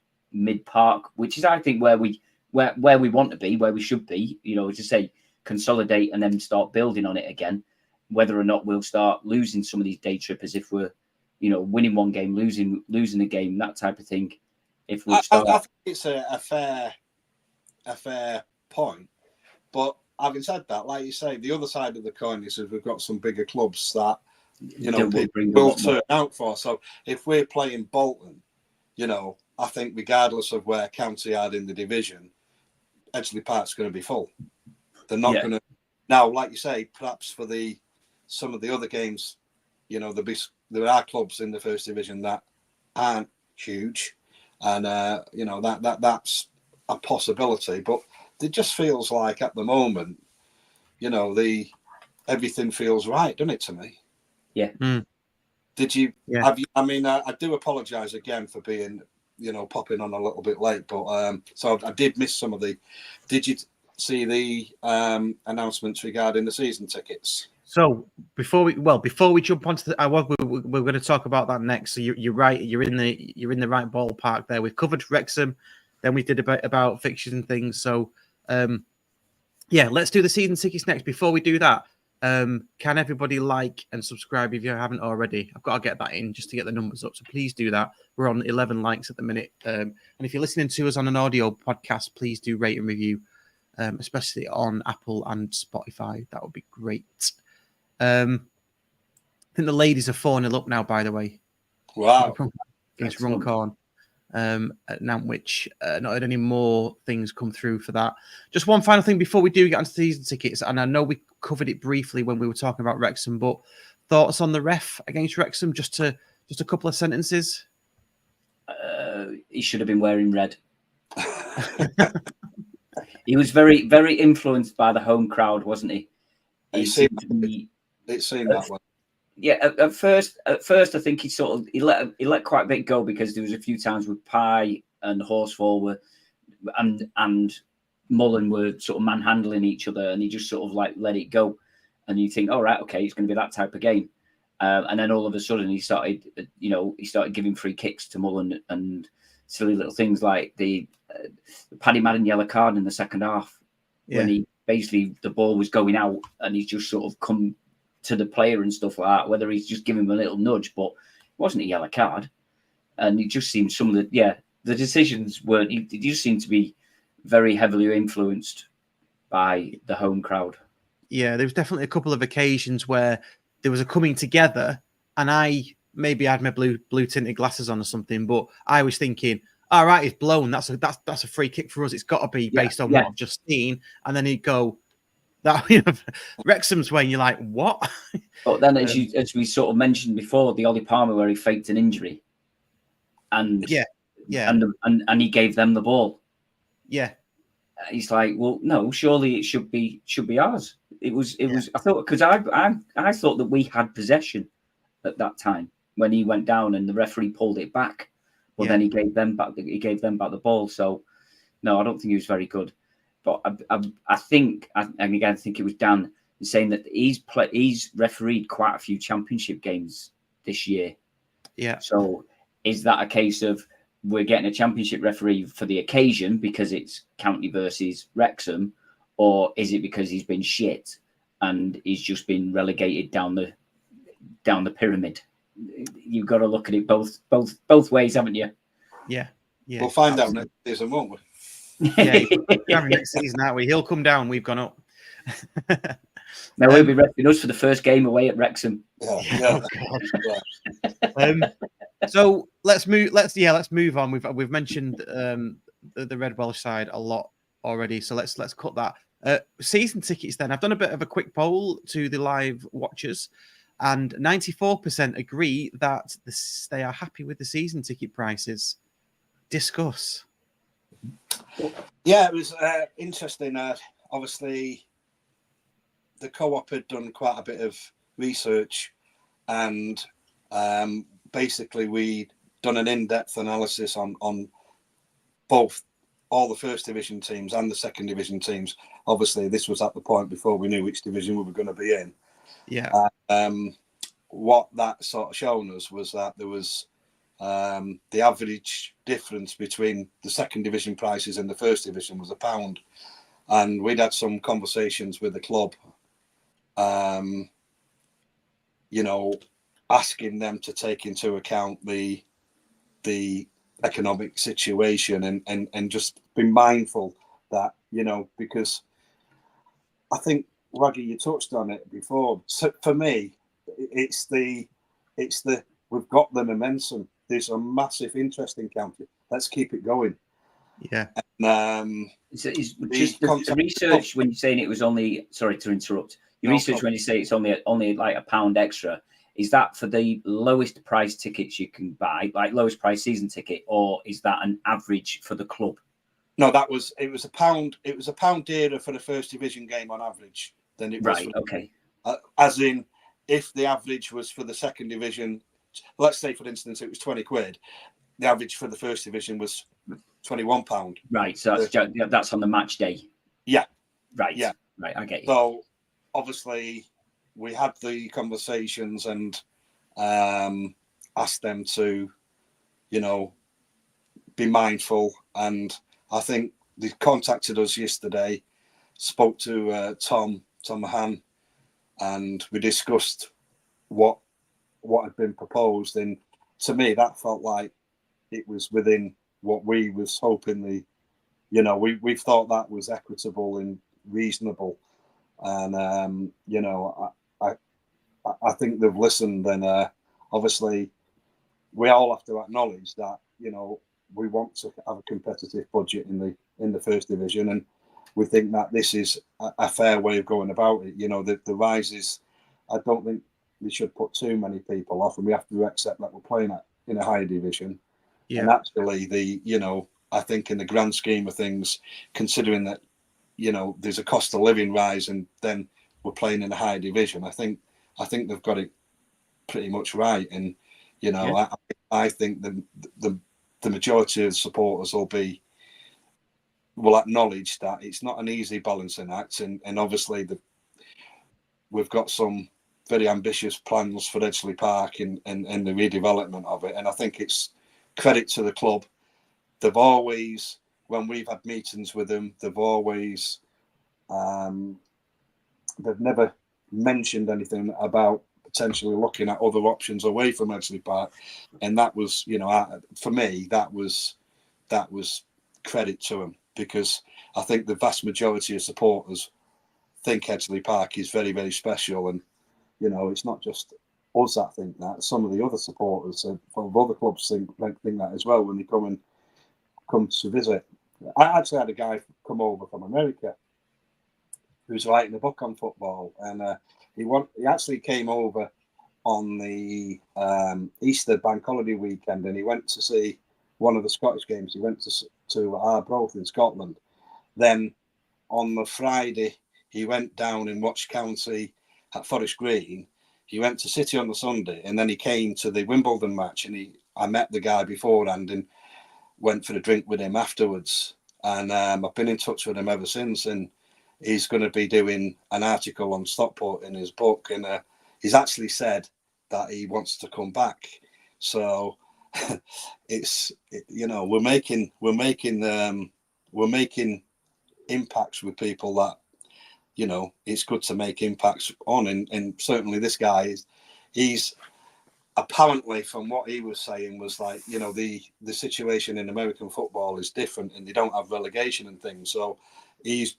park, which is I think where we want to be, where we should be, as I say, consolidate and then start building on it again. Whether or not we'll start losing some of these day trippers if we're, winning one game, losing a game, that type of thing. If we start, I think it's a fair point. But having said that, like you say, the other side of the coin is we've got some bigger clubs that people will turn out for. So if we're playing Bolton, I think regardless of where County are in the division, Edgley Park's going to be full. They're not going to now, like you say, perhaps for some of the other games, there are clubs in the first division that aren't huge, and that's a possibility. But it just feels like at the moment, everything feels right, doesn't it, to me? Yeah. Mm. Did you? Yeah. Have you? I mean, I do apologise again for being, popping on a little bit late, but so I did miss some of the. Did you see the announcements regarding the season tickets? So before we jump onto we're going to talk about that next. So you're right. You're in the right ballpark there. We've covered Wrexham, then we did about fixtures and things. So let's do the season tickets next. Before we do that, can everybody like and subscribe if you haven't already? I've got to get that in just to get the numbers up. So please do that. We're on 11 likes at the minute. And if you're listening to us on an audio podcast, please do rate and review, especially on Apple and Spotify. That would be great. I think the ladies are 4-0 up now, by the way. Wow. Against Runcorn at Nantwich. Not had any more things come through for that. Just one final thing before we do get onto season tickets, and I know we covered it briefly when we were talking about Wrexham, but thoughts on the ref against Wrexham? Just a couple of sentences. He should have been wearing red. He was very, very influenced by the home crowd, wasn't he? It seemed that way. Yeah, at first, I think he let quite a bit go because there was a few times with Pye and Horsfall and Mullen were sort of manhandling each other, and he just sort of let it go, and you think, all right, okay, it's going to be that type of game, and then all of a sudden he started giving free kicks to Mullen and silly little things like the Paddy Madden yellow card in the second half when he basically the ball was going out and he's just sort of come to the player and stuff like that, whether he's just giving him a little nudge, but it wasn't a yellow card. And it just seemed some of the decisions weren't, it just seemed to be very heavily influenced by the home crowd. Yeah, there was definitely a couple of occasions where there was a coming together, and I had my blue tinted glasses on or something, but I was thinking, all right, it's blown. That's a free kick for us. It's got to be based on what I've just seen. And then he'd go, that Wrexham's way, and you're like, what? But then, as we sort of mentioned before, the Ollie Palmer where he faked an injury, and and he gave them the ball. Yeah, he's like, well, no, surely it should be ours. It was. I thought because I thought that we had possession at that time when he went down and the referee pulled it back. Well, then he gave them back. The ball. So no, I don't think he was very good. But I think it was Dan saying that he's refereed quite a few championship games this year. Yeah. So is that a case of we're getting a championship referee for the occasion because it's County versus Wrexham, or is it because he's been shit and he's just been relegated down the pyramid? you've got to look at it both ways, haven't you? Yeah. We'll find out next season, won't we? Yeah, next season, aren't we? He'll come down. We've gone up. Now he'll be repping us for the first game away at Wrexham. Yeah. So let's move on. We've mentioned the Red Welsh side a lot already. So let's cut that. Season tickets. Then I've done a bit of a quick poll to the live watchers, and 94% agree that they are happy with the season ticket prices. Discuss. Yeah, it was interesting. Obviously, the co-op had done quite a bit of research, and basically we'd done an in-depth analysis on both all the first division teams and the second division teams. Obviously, this was at the point before we knew which division we were going to be in. Yeah. What that sort of shown us was that there was the average difference between the second division prices and the first division was £1. And we'd had some conversations with the club, asking them to take into account the economic situation and just be mindful that, because I think, Raggy, you touched on it before. So for me, it's the we've got the momentum. There's a massive interest in county. Let's keep it going. Yeah. And, just the research when you're saying it was only, sorry to interrupt, your research when you say it's only like £1 extra, is that for the lowest price tickets you can buy, like lowest price season ticket, or is that an average for the club? No, it was £1. It was £1 dearer for the first division game on average than it was. Right. Okay. As in, if the average was for the second division, let's say for instance it was £20, the average for the first division was £21. Right. So that's on the match day. Yeah. Right. Yeah. Right. I get you. So obviously we had the conversations and asked them to, be mindful. And I think they contacted us yesterday, spoke to Tom Mahan, and we discussed what had been proposed. And to me, that felt like it was within what we was hoping we thought that was equitable and reasonable. And, I think they've listened, and obviously we all have to acknowledge that, we want to have a competitive budget in the first division, and we think that this is a fair way of going about it. The rises, I don't think they should put too many people off, and we have to accept that we're playing in a higher division. Yeah. And actually, I think in the grand scheme of things, considering that, there's a cost of living rise, and then we're playing in a higher division, I think they've got it pretty much right. And yeah. I think the majority of supporters will acknowledge that it's not an easy balancing act, and obviously we've got some very ambitious plans for Edgeley Park and the redevelopment of it, and I think it's credit to the club. They've always, when we've had meetings with them, they've always they've never mentioned anything about potentially looking at other options away from Edgeley Park, and that was, for me, that was credit to them, because I think the vast majority of supporters think Edgeley Park is very, very special, and it's not just us that think that. Some of the other supporters from other clubs think that as well when they come to visit. I actually had a guy come over from America who's writing a book on football, and he actually came over on the Easter bank holiday weekend, and he went to see one of the Scottish games. He went to Arbroath in Scotland. Then on the Friday, he went down and watched County at Forest Green. He went to City on the Sunday, and then he came to the Wimbledon match, and I met the guy beforehand and went for a drink with him afterwards. And I've been in touch with him ever since, and he's going to be doing an article on Stockport in his book, and he's actually said that he wants to come back. So it's, we're making impacts with people that, it's good to make impacts on, and certainly this guy he's apparently, from what he was saying, was like, you know, the situation in American football is different, and they don't have relegation and things. So he's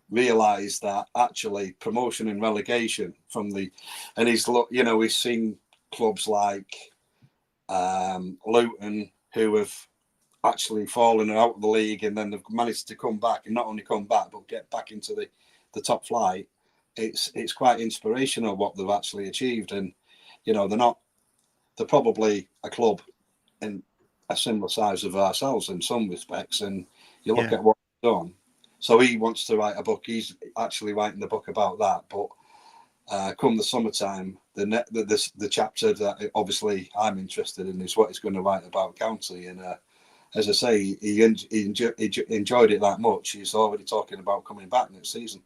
realised that actually promotion and relegation and he's seen clubs like Luton who have actually fallen out of the league, and then they've managed to come back, and not only come back but get back into the top flight. It's quite inspirational what they've actually achieved, and you know they're probably a club in a similar size of ourselves in some respects, and you look at what they've done. So he wants to write a book. He's actually writing the book about that. But come the summertime, the chapter that obviously I'm interested in is what he's going to write about County. And as I say, he enjoyed it that much. He's already talking about coming back next season.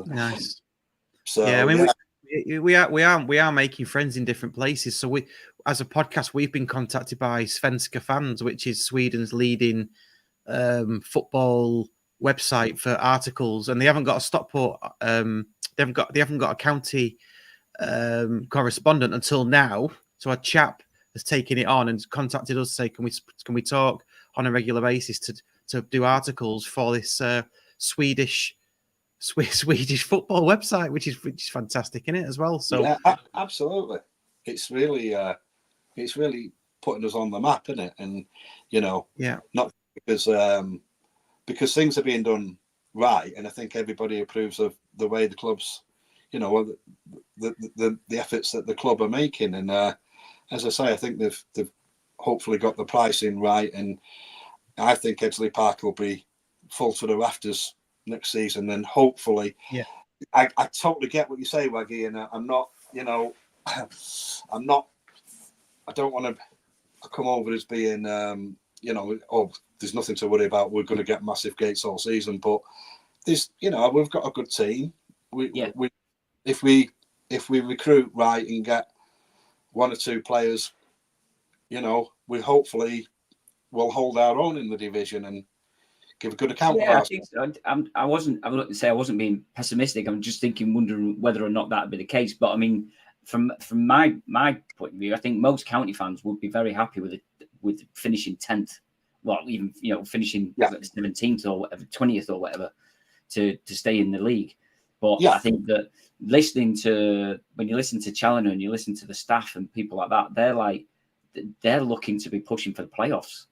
Nice. So yeah, I mean, we are making friends in different places. So we, as a podcast, we've been contacted by Svenska Fans, which is Sweden's leading football website for articles, and they haven't got a Stockport. They haven't got a county correspondent until now. So a chap has taken it on and contacted us to say, can we talk on a regular basis to do articles for this Swedish football website, which is fantastic in it as well. So yeah, absolutely, it's really putting us on the map, isn't it? And you know, not because things are being done right, and I think everybody approves of the way the clubs, you know, the efforts that the club are making. And as I say, I think they've hopefully got the pricing right, and I think Edgley Park will be full to the rafters next season. And hopefully, I totally get what you say, Waggy, and I'm not, you know, I don't want to come over as being, you know, there's nothing to worry about. We're going to get massive gates all season, but there's, you know, we've got a good team. If we recruit right and get one or two players, you know, we hopefully will hold our own in the division and give a good account of ourselves. I think so. I wasn't being pessimistic. I'm just wondering whether or not that would be the case. But I mean, from my point of view, I think most county fans would be very happy with finishing 10th. Well, even, you know, finishing 17th or whatever, 20th or whatever, to stay in the league. But I think that when you listen to Challoner and you listen to the staff and people like that, they're looking to be pushing for the playoffs.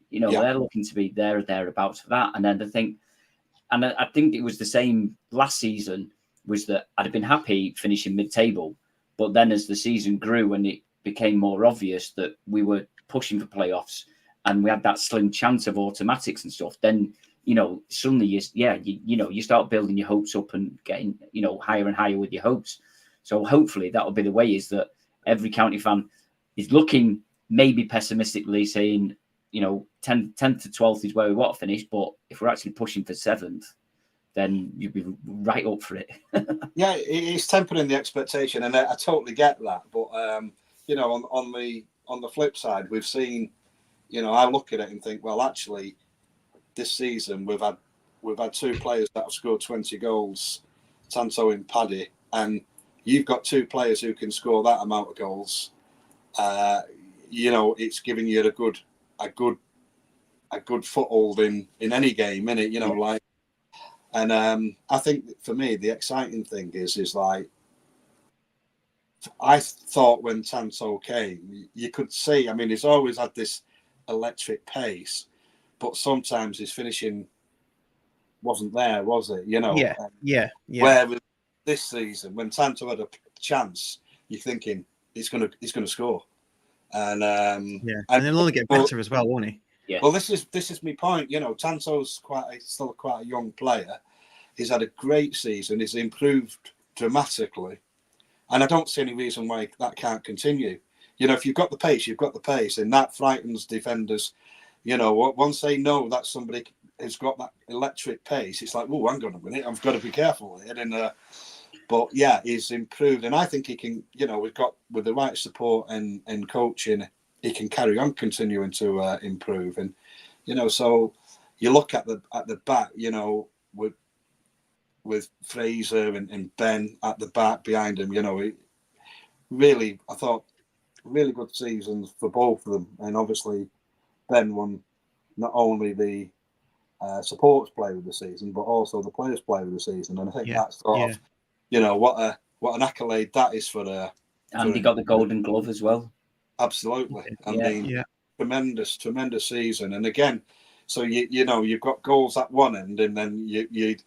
You know, they're looking to be there or thereabouts for that. And then I think it was the same last season, was that I'd have been happy finishing mid-table, but then as the season grew and it became more obvious that we were pushing for playoffs and we had that slim chance of automatics and stuff, then, you know, suddenly you start building your hopes up and getting, you know, higher and higher with your hopes. So hopefully that'll be the way, is that every county fan is looking maybe pessimistically, saying, you know, 10th to 12th is where we want to finish, but if we're actually pushing for 7th, then you'd be right up for it. Yeah, it's tempering the expectation, and I totally get that. But you know, on the flip side, we've seen, you know, I look at it and think, well, actually, this season we've had two players that have scored 20 goals, Tanto and Paddy, and you've got two players who can score that amount of goals. You know, it's giving you a good foothold in any game, innit? You know, like, and I think for me the exciting thing is like, I thought when Tanto came, you could see, I mean, he's always had this electric pace, but sometimes his finishing wasn't there, was it? You know, Whereas this season, when Tanto had a chance, you're thinking he's going to score. And and he'll only get better as well, won't he? Yeah. Well, this is my point. You know, Tanto's still quite a young player. He's had a great season. He's improved dramatically, and I don't see any reason why that can't continue. You know, if you've got the pace, you've got the pace, and that frightens defenders. You know, once they know that somebody has got that electric pace, it's like, oh, hang on a minute, I've got to be careful here. And but yeah, he's improved, and I think he can. You know, with the right support and coaching, he can carry on continuing to improve. And you know, so you look at the back, you know, with Fraser and Ben at the back behind him. You know, really, I thought really good seasons for both of them. And obviously, Ben won not only the supporters player of the season, but also the players player of the season. And I think that's sort of, what an accolade that is for and he got the Golden Glove as well. Absolutely. I mean, tremendous season. And again, so you've got goals at one end, and then you're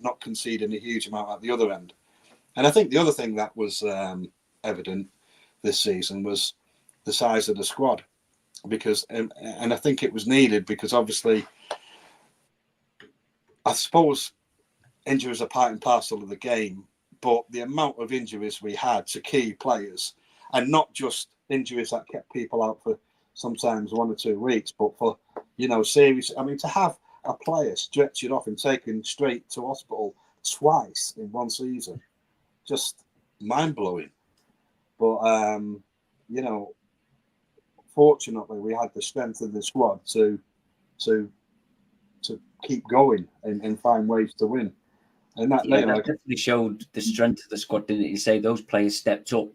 not conceding a huge amount at the other end. And I think the other thing that was evident this season was the size of the squad, because and I think it was needed, because obviously, I suppose injuries are part and parcel of the game, but the amount of injuries we had to key players, and not just injuries that kept people out for sometimes 1 or 2 weeks, but for, serious. I mean, to have a player stretched off and taken straight to hospital twice in one season, just mind-blowing. But, fortunately, we had the strength of the squad to keep going and find ways to win. And that, that definitely showed the strength of the squad, didn't it? You say those players stepped up,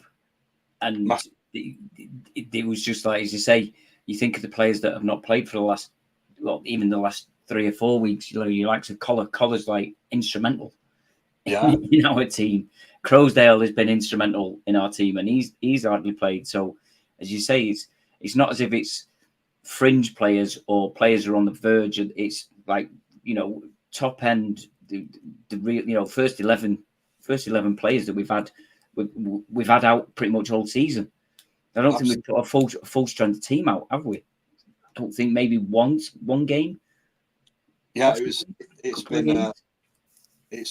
and it was just like, as you say, you think of the players that have not played for the last, even the last 3 or 4 weeks. You likes of Collar's like instrumental in our team. Croasdale has been instrumental in our team, and he's hardly played. So, as you say, it's not as if it's fringe players or players who are on the verge. It's like, top end, the real, first 11 players that we've had out pretty much all season. I don't think we've put a full strength team out, have we? I don't think, maybe one game. Yeah, it's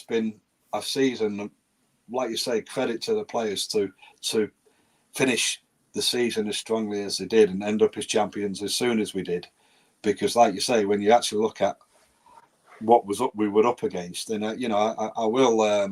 been a season, like you say, credit to the players to finish the season as strongly as they did and end up as champions as soon as we did. Because, like you say, when you actually look at what we were up against, and I will, I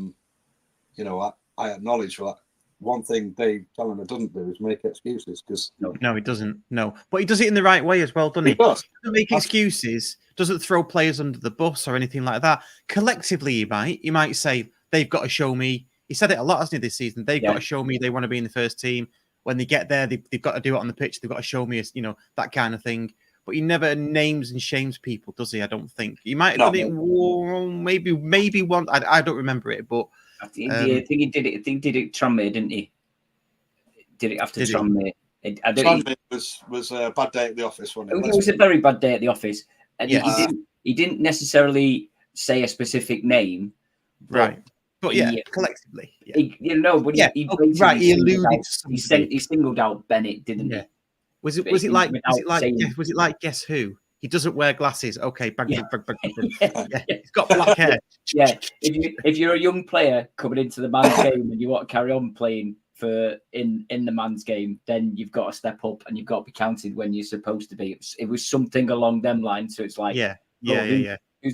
acknowledge that one thing Dave Challoner doesn't do is make excuses, because no, he doesn't. No, but he does it in the right way as well, doesn't he? He does. Doesn't make excuses. Doesn't throw players under the bus or anything like that. Collectively, he might say they've got to show me. He said it a lot, hasn't he, this season? They've got to show me they want to be in the first team. When they get there, they've got to do it on the pitch. They've got to show me, that kind of thing. But he never names and shames people, does he? I don't think. He might have done it maybe one. I don't remember it, but I think he did it. I think he did it Tranmere, didn't he? Did it after Tranmere? Tranmere was a bad day at the office, wasn't it? It was a very bad day at the office, and he didn't necessarily say a specific name, right? But collectively, he alluded to something. He singled out Bennett, didn't he? Was it like Guess Who? He doesn't wear glasses. Okay, bang. He's got black hair. Yeah. If you're a young player coming into the man's game and you want to carry on playing in the man's game, then you've got to step up and you've got to be counted when you're supposed to be. It was something along them lines. So it's like, who's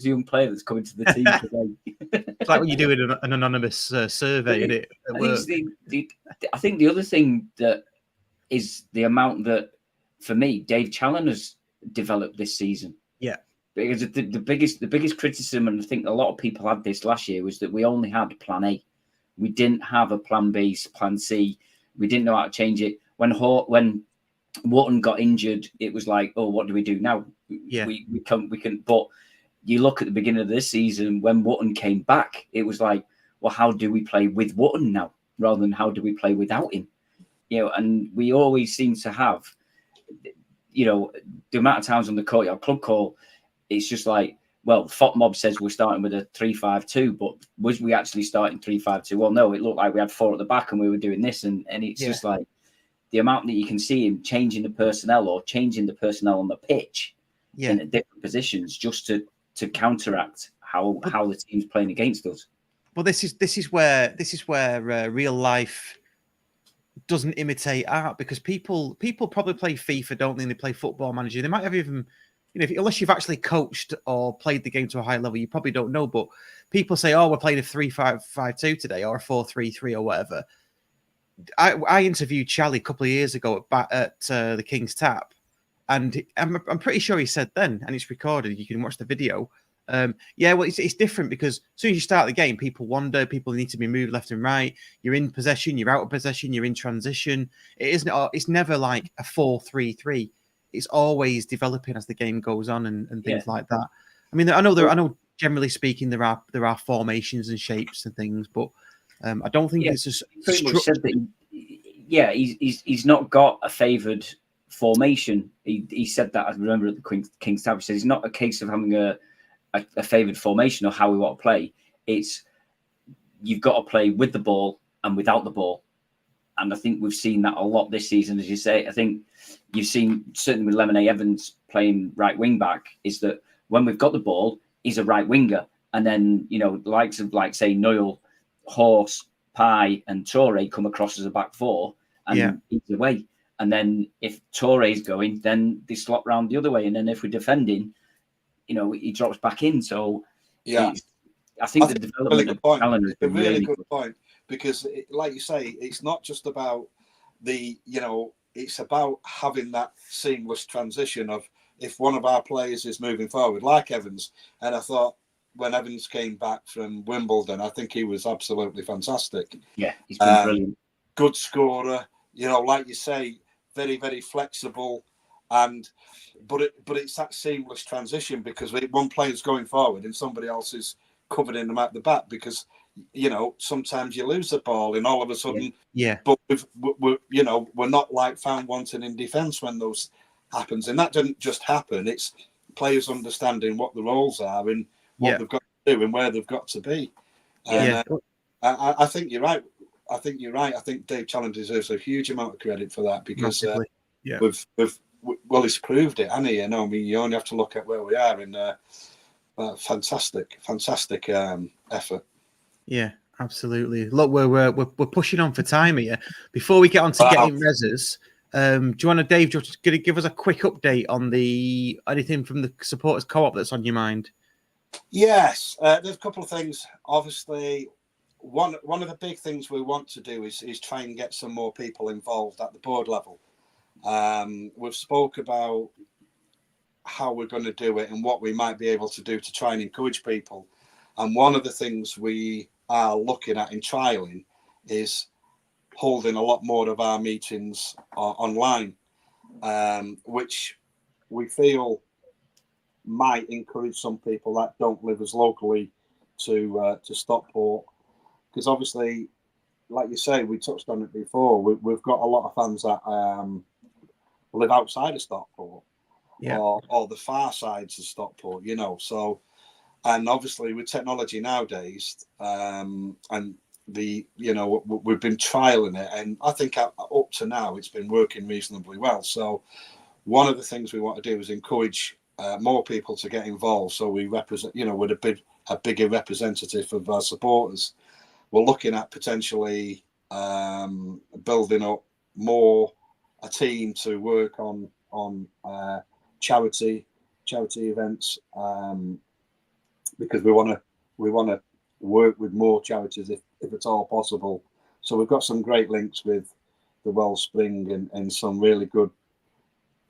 the young player that's coming to the team today? It's like when you do an anonymous survey, isn't it? I think the other thing that is the amount that, for me, Dave Challoner's developed this season. Yeah. Because the biggest criticism, and I think a lot of people had this last year, was that we only had plan A. We didn't have a plan B, plan C. We didn't know how to change it. When Wharton got injured, it was like, oh, what do we do now? Yeah. We can. But you look at the beginning of this season, when Wharton came back, it was like, well, how do we play with Wharton now, rather than how do we play without him? And we always seem to have, the amount of times on the Courtyard Club call, it's just like, well, FOTMob says we're starting with a 3-5-2, but was we actually starting 3-5-2? Well, no, it looked like we had 4 at the back and we were doing this. And it's just like the amount that you can see him changing the personnel or changing the personnel on the pitch in different positions just to counteract how the team's playing against us. Well, this is where real life doesn't imitate art, because people probably play FIFA, don't they? And they play Football Manager. They might have even, unless you've actually coached or played the game to a high level, you probably don't know. But people say, "Oh, we're playing a 3-5-2 today, or a 4-3-3, or whatever." I interviewed Charlie a couple of years ago at the King's Tap, and I'm pretty sure he said then, and it's recorded. You can watch the video. Yeah, well, it's different because as soon as you start the game, people wander, people need to be moved left and right. You're in possession, you're out of possession, you're in transition. It's never like a 4-3-3. It's always developing as the game goes on and things like that. I mean, I know generally speaking there are formations and shapes and things, but I don't think it's just pretty much said that. He's not got a favoured formation. He said that, I remember at the King's Tower. He said it's not a case of having a favoured formation or how we want to play. It's you've got to play with the ball and without the ball. And I think we've seen that a lot this season, as you say. I think you've seen, certainly with Lemon Evans playing right wing back, is that when we've got the ball, he's a right winger. And then, the likes of, say, Noel, Horse, Pye and Torre come across as a back four and he's away. And then if Torre's going, then they slot round the other way. And then if we're defending, he drops back in. So, I think the development of talent has been a really good point. Because, like you say, it's not just about it's about having that seamless transition of if one of our players is moving forward, like Evans. And I thought when Evans came back from Wimbledon, I think he was absolutely fantastic. Yeah, he's been brilliant. Good scorer, like you say, very, very flexible. But it's that seamless transition because one player's going forward and somebody else is covering them at the back because sometimes you lose the ball and all of a sudden, but we're not like found wanting in defence when those happens. And that doesn't just happen. It's players understanding what the roles are and what they've got to do and where they've got to be. And I think you're right. I think Dave Challen deserves a huge amount of credit for that because he's proved it, hasn't he? You only have to look at where we are in fantastic effort. Yeah, absolutely. Look, we're pushing on for time here. Before we get on to getting reses, do you want to, Dave, just going to give us a quick update on anything from the supporters co-op that's on your mind? Yes, there's a couple of things. Obviously, one of the big things we want to do is try and get some more people involved at the board level. We've spoke about how we're going to do it and what we might be able to do to try and encourage people. And one of the things we are looking at in trialing is holding a lot more of our meetings online, which we feel might encourage some people that don't live as locally to Stockport. Because obviously, like you say, we touched on it before, we've got a lot of fans that live outside of Stockport or the far sides of Stockport, so... And obviously, with technology nowadays, and we've been trialing it, and I think up to now it's been working reasonably well. So, one of the things we want to do is encourage more people to get involved. So we represent, with a bigger representative of our supporters. We're looking at potentially building up a team to work on charity events. Because we want to work with more charities if it's all possible. So we've got some great links with the Wellspring and some really good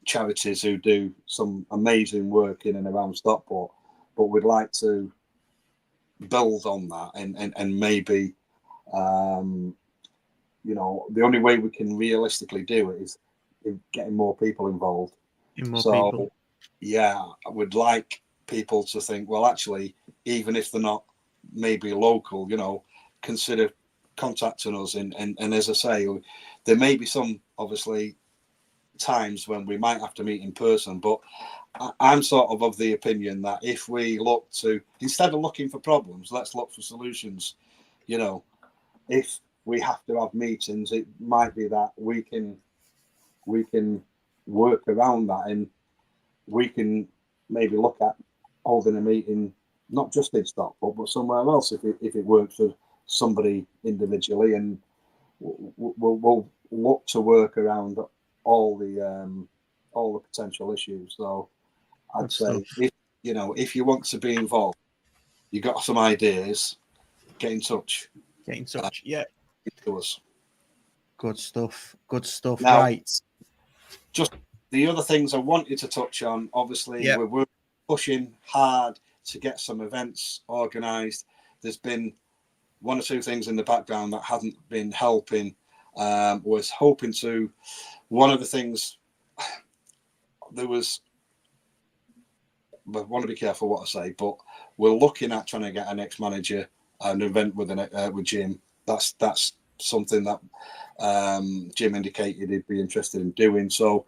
charities who do some amazing work in and around Stockport. But we'd like to build on that and maybe the only way we can realistically do it is in getting more people involved. I would like people to think, well, actually, even if they're not maybe local, consider contacting us. And as I say, there may be some, obviously, times when we might have to meet in person, but I'm sort of the opinion that if we look to, instead of looking for problems, let's look for solutions. If we have to have meetings, it might be that we can work around that and we can maybe look at holding a meeting, not just in Stockport, but somewhere else if it works for somebody individually, and we'll look to work around all the potential issues. So I'd say if you want to be involved, you got some ideas, get in touch. To us. Good stuff. Now, right. Just the other things I wanted to touch on, obviously, we're pushing hard to get some events organised. There's been one or two things in the background that haven't been helping. Was hoping to, one of the things, there was, I want to be careful what I say, but we're looking at trying to get our next manager an event with Jim. That's something that Jim indicated he'd be interested in doing. So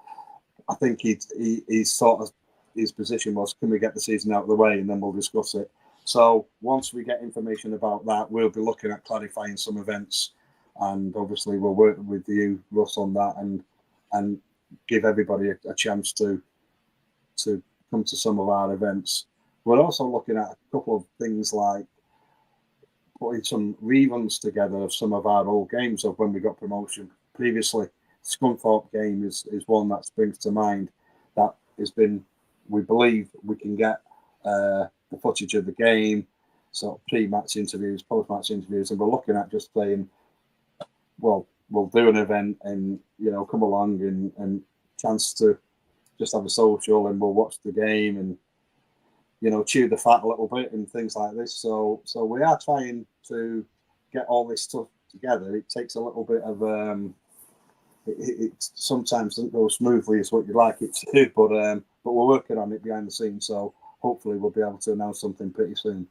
I think he's sort of, his position was, can we get the season out of the way and then we'll discuss it. So once we get information about that, we'll be looking at clarifying some events, and obviously we'll work with you, Russ, on that and give everybody a chance to come to some of our events. We're also looking at a couple of things like putting some reruns together of some of our old games of when we got promotion previously. Scunthorpe game is one that springs to mind. That has been, we believe we can get the footage of the game, sort of pre-match interviews, post-match interviews, and we're looking at just saying, well, we'll do an event and, you know, come along and chance to just have a social, and we'll watch the game and, you know, chew the fat a little bit and things like this. So we are trying to get all this stuff together. It takes a little bit of it sometimes doesn't go smoothly as what you'd like it to, but we're working on it behind the scenes. So hopefully we'll be able to announce something pretty soon.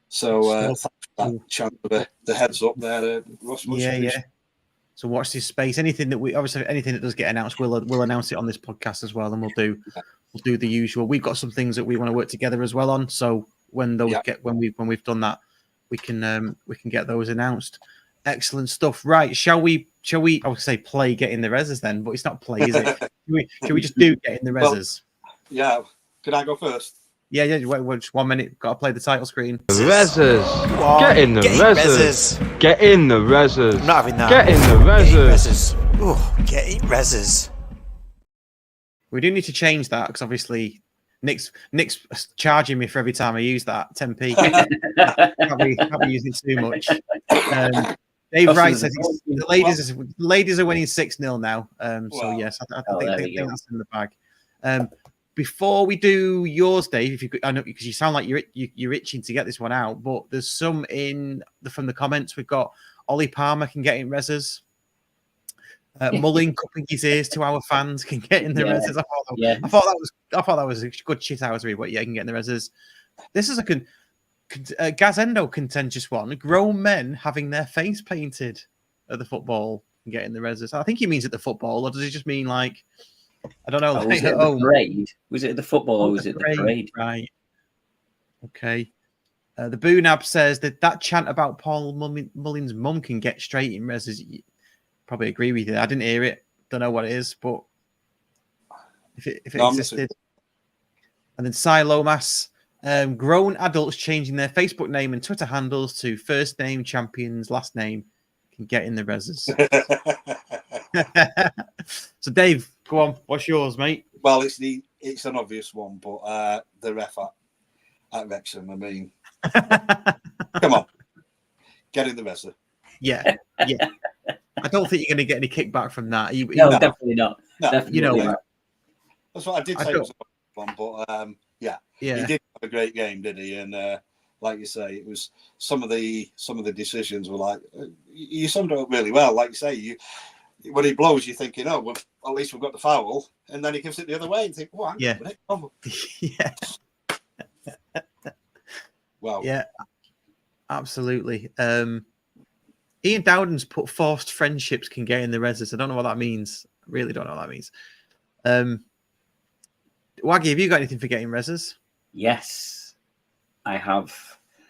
So that chance of the heads up there, Ross. Yeah. So watch this space. Anything that does get announced, we'll announce it on this podcast as well, and we'll do the usual. We've got some things that we want to work together as well on. So when we've done that, we can get those announced. Excellent stuff. Right? Shall we? I would say play Get in the Reses then, but it's not play, is it? Can we just do Get in the Reses? Well, yeah. Could I go first? Yeah. Wait, just 1 minute. Got to play the title screen. Reses. Get in the Reses. Get in the Reses. I'm not having that. Get in the Reses. Oh, get in Reses. We do need to change that because obviously Nick's charging me for every time I use that 10p. Can't be using it too much. Dave Wright says the ladies are winning 6-0 now. So yes, I think that's in the bag. Before we do yours, Dave, if you could, I know because you sound like you're itching to get this one out, but there's some from the comments. We've got Ollie Palmer can get in Reses. Mullin cupping his ears to our fans can get in the Reses. I thought that was a good shit out of me, but yeah, can get in the Reses. This is a Gazendo contentious one. Grown men having their face painted at the football can get in the Reses. I think he means at the football, or does he just mean like? I don't know. Was it the parade? Was it the football or was it the parade? Right. Okay. The Boonab says that chant about Paul Mullin's mum can get straight in Reses. Probably agree with you. I didn't hear it. Don't know what it is, but if it existed. And then Silomas, grown adults changing their Facebook name and Twitter handles to first name champions, last name can get in the Reses. So Dave, go on. What's yours, mate? Well, it's an obvious one, but the ref at Wrexham. I mean, come on, get in the Reses. Yeah. I don't think you're going to get any kickback from that. No, definitely not. No, definitely not. That's what I did say. It was a one, but yeah, he did have a great game, did he? And like you say, it was some of the decisions were like you summed it up really well. Like you say, when he blows, you're thinking, oh, well, at least we've got the foul, and then he gives it the other way, and think, well, yeah. Well, yeah, absolutely. Ian Dowden's put forced friendships can get in the Reses. I don't know what that means. I really don't know what that means. Waggy, have you got anything for getting Reses? Yes, I have.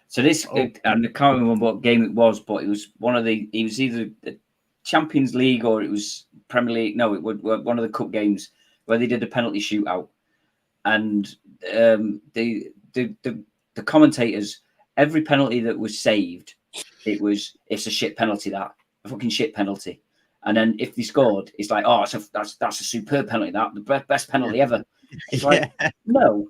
So this, I can't remember what game it was, but it was it was either the Champions League or it was Premier League. No, it was one of the cup games where they did a penalty shootout, and the commentators, every penalty that was saved, it's a shit penalty, a fucking shit penalty. And then if they scored, it's like, oh, that's a superb penalty, the best penalty ever. It's like, no,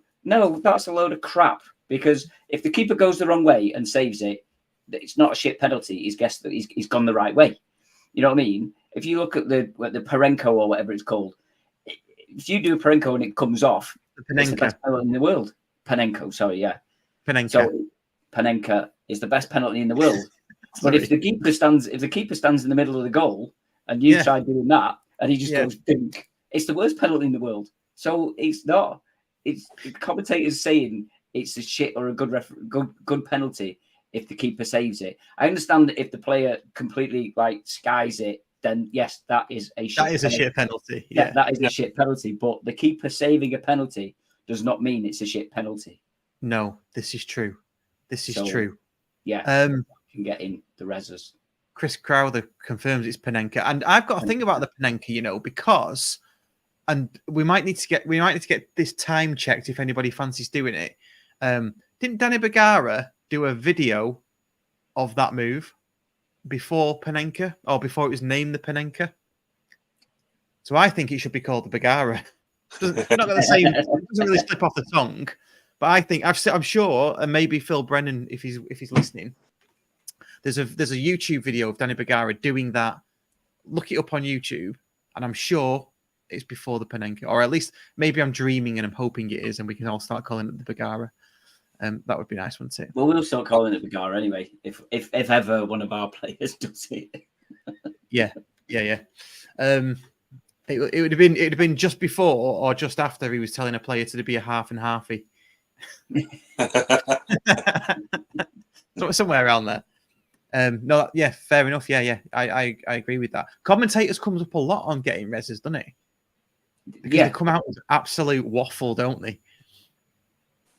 that's a load of crap. Because if the keeper goes the wrong way and saves it, it's not a shit penalty. He's guessed that he's gone the right way. You know what I mean? If you look at the Parenko or whatever it's called, if you do a Parenko and it comes off, it's the best penalty in the world. Panenka, sorry, yeah. Panenka. So Panenka is the best penalty in the world. But if the keeper stands in the middle of the goal and you try doing that and he just goes dink, it's the worst penalty in the world. So it's not. It's the commentators saying it's a shit or a good penalty if the keeper saves it. I understand that if the player completely skies it, then yes, that is a shit penalty. Yeah, that is a shit penalty. But the keeper saving a penalty does not mean it's a shit penalty. No, this is true. True. Yeah. Can get in the reses. Chris Crowther confirms it's Panenka, and I've got a thing about the Panenka, because, and we might need to get this time checked if anybody fancies doing it. Didn't Danny Bergara do a video of that move before Panenka, or before it was named the Panenka? So I think it should be called the Bergara. Not got the same. It doesn't really slip off the tongue, but I think I'm sure, and maybe Phil Brennan, if he's listening. There's a YouTube video of Danny Bergara doing that. Look it up on YouTube, and I'm sure it's before the Panenka, or at least maybe I'm dreaming and I'm hoping it is, and we can all start calling it the Bergara. That would be nice, wouldn't it? Well, we'll start calling it Bergara anyway, if ever one of our players does it. Yeah. It would have been just before or just after he was telling a player to be a half and halfy. So somewhere around there. No, yeah, fair enough. Yeah. I agree with that. Commentators comes up a lot on getting reses, doesn't it? Because they come out with absolute waffle, don't they?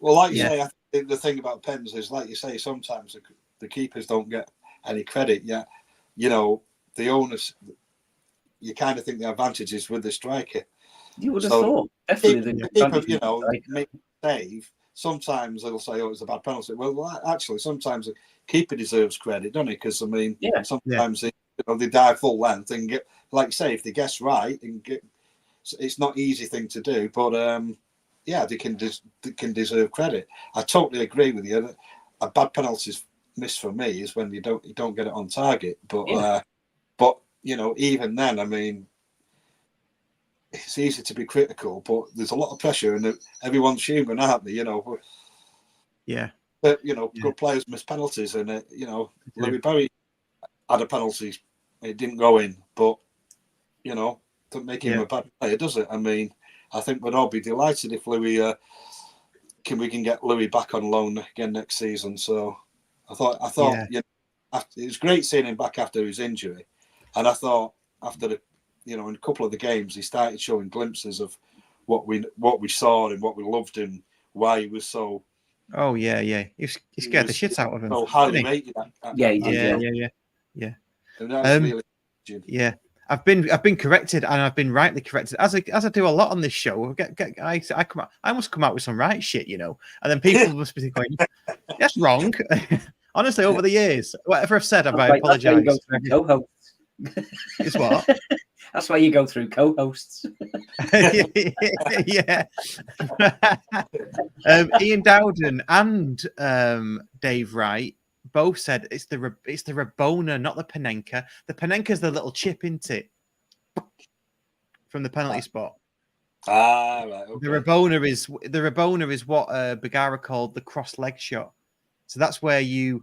Well, like you say, I think the thing about pens is, like you say, sometimes the keepers don't get any credit yet. The onus, you kind of think the advantage is with the striker. You would have thought. Definitely. The keeper, make a save. Sometimes they'll say, it's a bad penalty. Well, actually, sometimes the keeper deserves credit, doesn't he? Because, sometimes they dive full length and get, like you say, if they guess right, it's not an easy thing to do. But, they can deserve credit. I totally agree with you. A bad penalty miss for me is when you don't get it on target. But, even then, it's easy to be critical, but there's a lot of pressure, and everyone's human, aren't they? Yeah. But good players miss penalties, and Louis Berry had a penalty, it didn't go in, but doesn't make him a bad player, does it? I think we'd all be delighted if Louis we can get Louis back on loan again next season. So I thought it was great seeing him back after his injury, and I thought after in a couple of the games, he started showing glimpses of what we saw and what we loved and why he was so. Oh yeah. He scared the shit out of him. So highly rated. Yeah. And that was really. Yeah, I've been corrected, and I've been rightly corrected, as I do a lot on this show. I must come out with some right shit, and then people must be going, "That's wrong." Honestly, over the years, whatever I've said, I apologise. It's what? That's why you go through co-hosts. Yeah. Ian Dowden and Dave Wright both said it's the Rabona, not the Panenka. The Panenka's the little chip, isn't it? From the penalty spot. Ah, right. Okay. The Rabona is what Bergara called the cross leg shot. So that's where you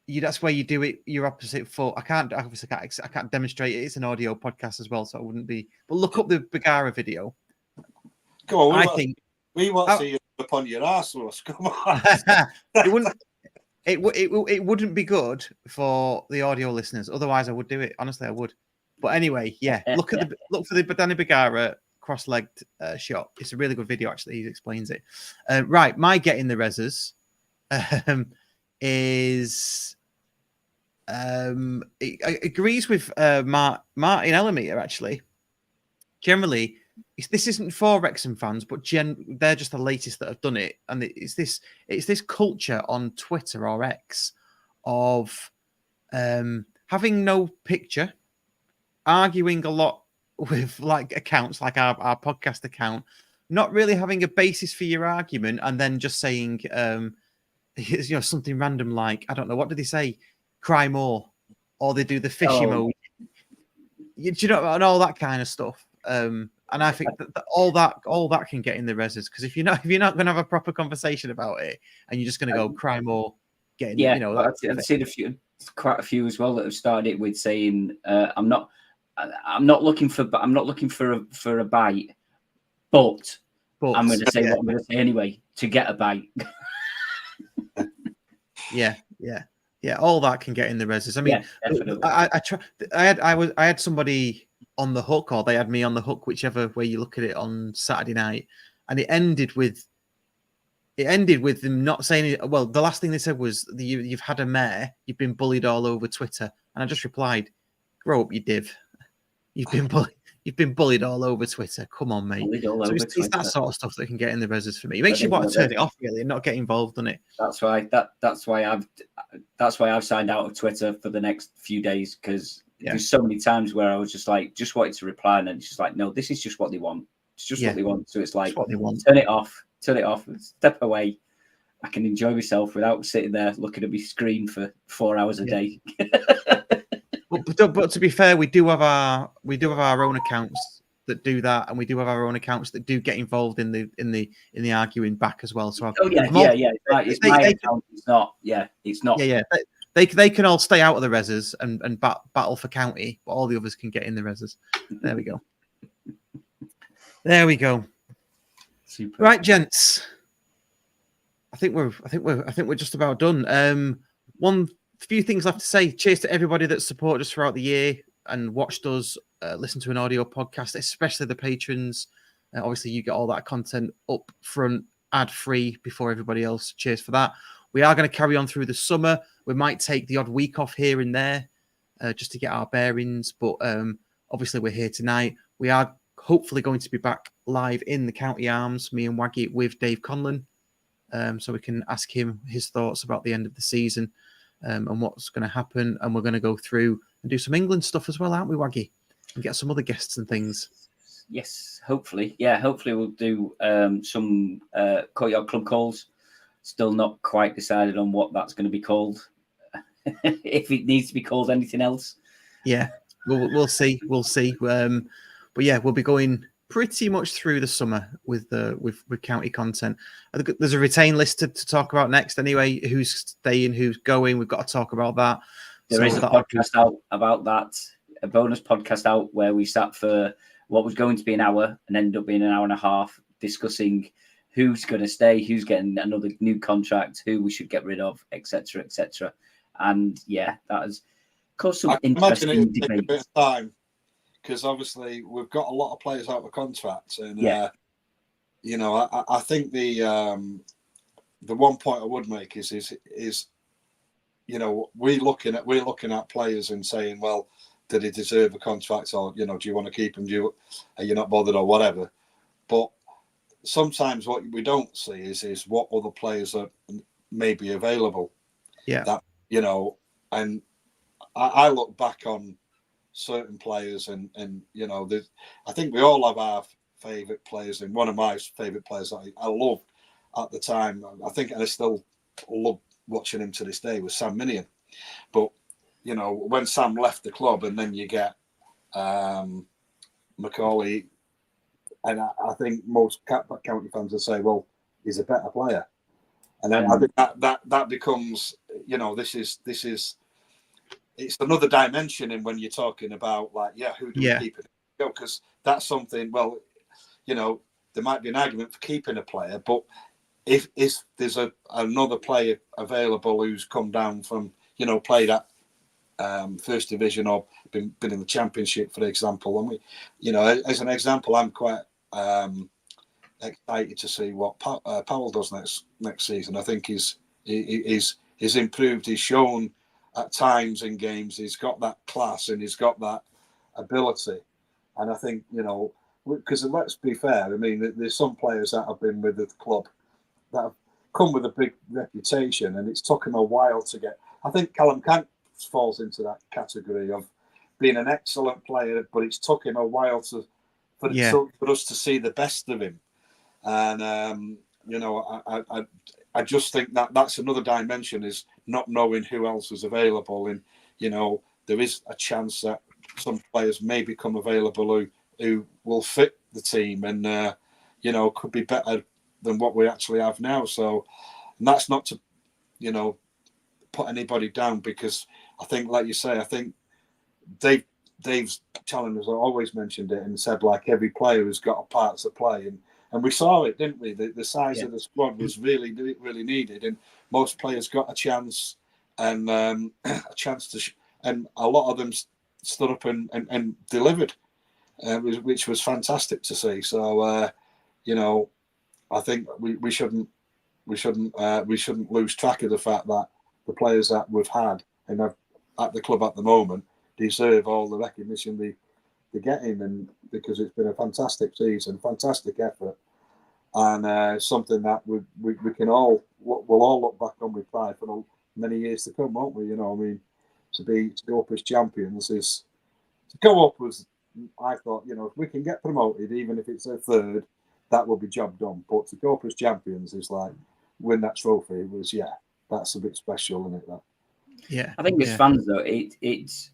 do it your opposite foot. I can't demonstrate it. It's an audio podcast as well, so it wouldn't be. But look up the Bergara video. Go on. We want to see you upon your arse, Ross. Come on. It wouldn't be good for the audio listeners. Otherwise, I would do it. Honestly, I would. But anyway, yeah. Look for the Danny Bergara cross-legged shot. It's a really good video. Actually, he explains it. Right, my getting the reses is. It agrees with Martin Elameter, actually. Generally, this isn't for Wrexham fans, but they're just the latest that have done it, and it's this culture on Twitter or X of having no picture, arguing a lot with accounts like our podcast account, not really having a basis for your argument, and then just saying something random like, I don't know, what did they say? Cry more, or they do the fish emoji, and all that kind of stuff. And I think that all that can get in the reses, because if you're not going to have a proper conversation about it and you're just going to go cry more, getting I've seen quite a few as well that have started it with saying I'm not looking for a bite, but I'm going to say what I'm going to say anyway to get a bite. Yeah. All that can get in the reses. I mean, definitely. I had somebody on the hook, or they had me on the hook, whichever way you look at it, on Saturday night, and it ended with them not saying. Well, the last thing they said was, "You've had a mare. You've been bullied all over Twitter," and I just replied, "Grow up, you div. You've been bullied. You've been bullied all over Twitter. Come on, mate." So it's that sort of stuff that can get in the reses for me. It makes you want to turn it off, really, and not get involved in it. That's why I've signed out of Twitter for the next few days, because there's so many times where I was just wanted to reply, and it's just like, no, this is just what they want. It's just what they want. So it's like, what they want. Turn it off, step away. I can enjoy myself without sitting there looking at my screen for 4 hours a day. But to be fair, we do have our own accounts that do that, and we do have our own accounts that do get involved in the arguing back as well. So it's my account. It's not. Yeah, it's not. Yeah. They can all stay out of the reses and battle for county, but all the others can get in the reses. There we go. Super. Right, gents. I think we're just about done. One few things left to say. Cheers to everybody that supported us throughout the year and watched us listen to an audio podcast, especially the patrons. Obviously, you get all that content up front, ad-free, before everybody else. Cheers for that. We are going to carry on through the summer. We might take the odd week off here and there just to get our bearings. But obviously, we're here tonight. We are hopefully going to be back live in the County Arms, me and Waggy, with Dave Conlon. So we can ask him his thoughts about the end of the season and what's going to happen. And we're going to go through and do some England stuff as well, aren't we, Waggy? And get some other guests and things. Yes, hopefully. Yeah, hopefully we'll do some Courtyard Club calls. Still not quite decided on what that's going to be called. If it needs to be called anything else. Yeah, we'll see. We'll see. But yeah, we'll be going pretty much through the summer with county content. I think there's a retained list to talk about next anyway. Who's staying, who's going. We've got to talk about that. There is a podcast out about that, a bonus podcast out where we sat for what was going to be an hour and ended up being an hour and a half discussing who's going to stay, who's getting another new contract, who we should get rid of, etc., etc. And yeah, that has caused some interesting debate. A bit of time, because obviously we've got a lot of players out of contract, and I think the one point I would make is we're looking at players and saying, well, did he deserve a contract, or do you want to keep him? Are you not bothered, or whatever? But sometimes what we don't see is what other players are maybe available. Yeah. That and I look back on certain players and I think we all have our favourite players, and one of my favourite players that I loved at the time, I think, and I still love watching him to this day, was Sam Minion. But when Sam left the club, and then you get Macaulay, and I think most county fans will say, well, he's a better player. And then I think that becomes, this is it's another dimension in when you're talking about who do we keep it? Because that's something. Well, there might be an argument for keeping a player, but if there's another player available who's come down from played at first division or been in the championship, for example, and we, as an example, I'm quite excited to see what Powell does next season. I think he's improved. He's shown at times in games he's got that class and he's got that ability. And I think because let's be fair, I mean, there's some players that have been with the club that have come with a big reputation, and it's took him a while to get. I think Callum Kant falls into that category of being an excellent player, but it's took him a while for us to see the best of him. And I just think that's another dimension, is not knowing who else is available. And there is a chance that some players may become available who who will fit the team and could be better than what we actually have now. So, and that's not to put anybody down, because I think, like you say, I think Dave's telling us, I always mentioned it and said, like, every player has got a part to play, and we saw it, didn't we? The size of the squad was really needed, and most players got a chance and and a lot of them stood up and delivered, which was fantastic to see. So I think we shouldn't lose track of the fact that the players that we've had and have at the club at the moment deserve all the recognition they're getting, and because it's been a fantastic season, fantastic effort, and something that we'll all look back on with pride for many years to come, won't we? To go up as champions is to go up as, I thought, if we can get promoted, even if it's a third, that will be job done. But to go up as champions is like win that trophy was, that's a bit special, isn't it? That. Yeah, I think as fans though, it's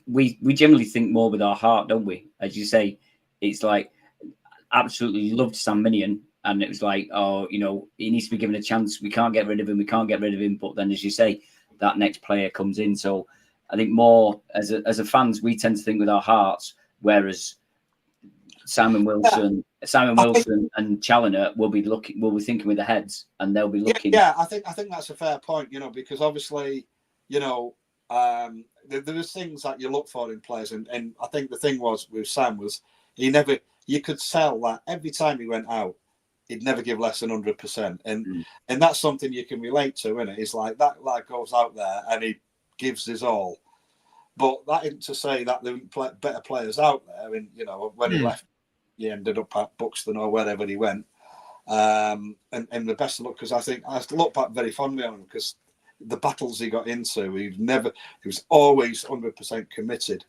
we generally think more with our heart, don't we? As you say, it's like absolutely loved Sam Minion, and it was like, he needs to be given a chance. We can't get rid of him. But then, as you say, that next player comes in. So I think more as a fans, we tend to think with our hearts, whereas Simon Wilson and Challoner will be thinking with their heads, and they'll be looking. Yeah, I think that's a fair point. Because obviously, there was things that you look for in players, and I think the thing was with Sam was you could tell that every time he went out, he'd never give less than 100%, and that's something you can relate to, isn't it? It's like that lad goes out there and he gives his all, but that isn't to say that there weren't better players out there. And when he left, he ended up at Buxton or wherever he went, and the best of luck, because I think I look back very fondly on him, because the battles he got into, he was always 100% committed.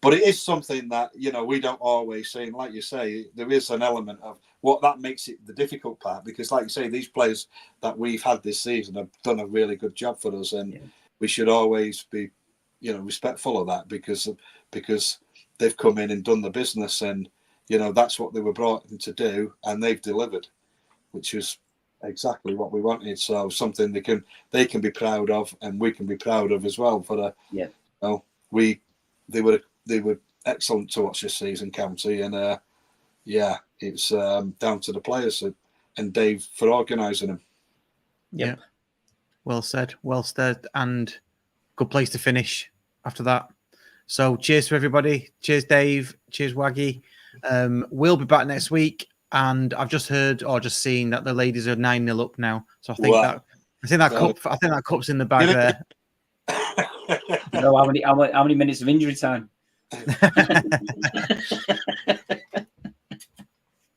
But it is something that, we don't always see. And like you say, there is an element of what that makes it the difficult part, because like you say, these players that we've had this season have done a really good job for us, and we should always be, respectful of that, because they've come in and done the business, and, that's what they were brought in to do, and they've delivered, which is exactly what we wanted. So something they can be proud of, and we can be proud of as well. They were excellent to watch this season, County, and it's down to the players and Dave for organising them. Yeah, well said, and good place to finish after that. So cheers to everybody. Cheers, Dave. Cheers, Waggy. We'll be back next week, and I've just heard or just seen that the ladies are 9-0 up now. So I think that cup's in the bag there. No, how many minutes of injury time?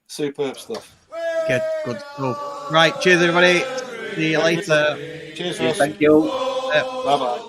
Superb stuff. Good stuff. Right, cheers everybody. See you later. Cheers. Thank you. Bye bye.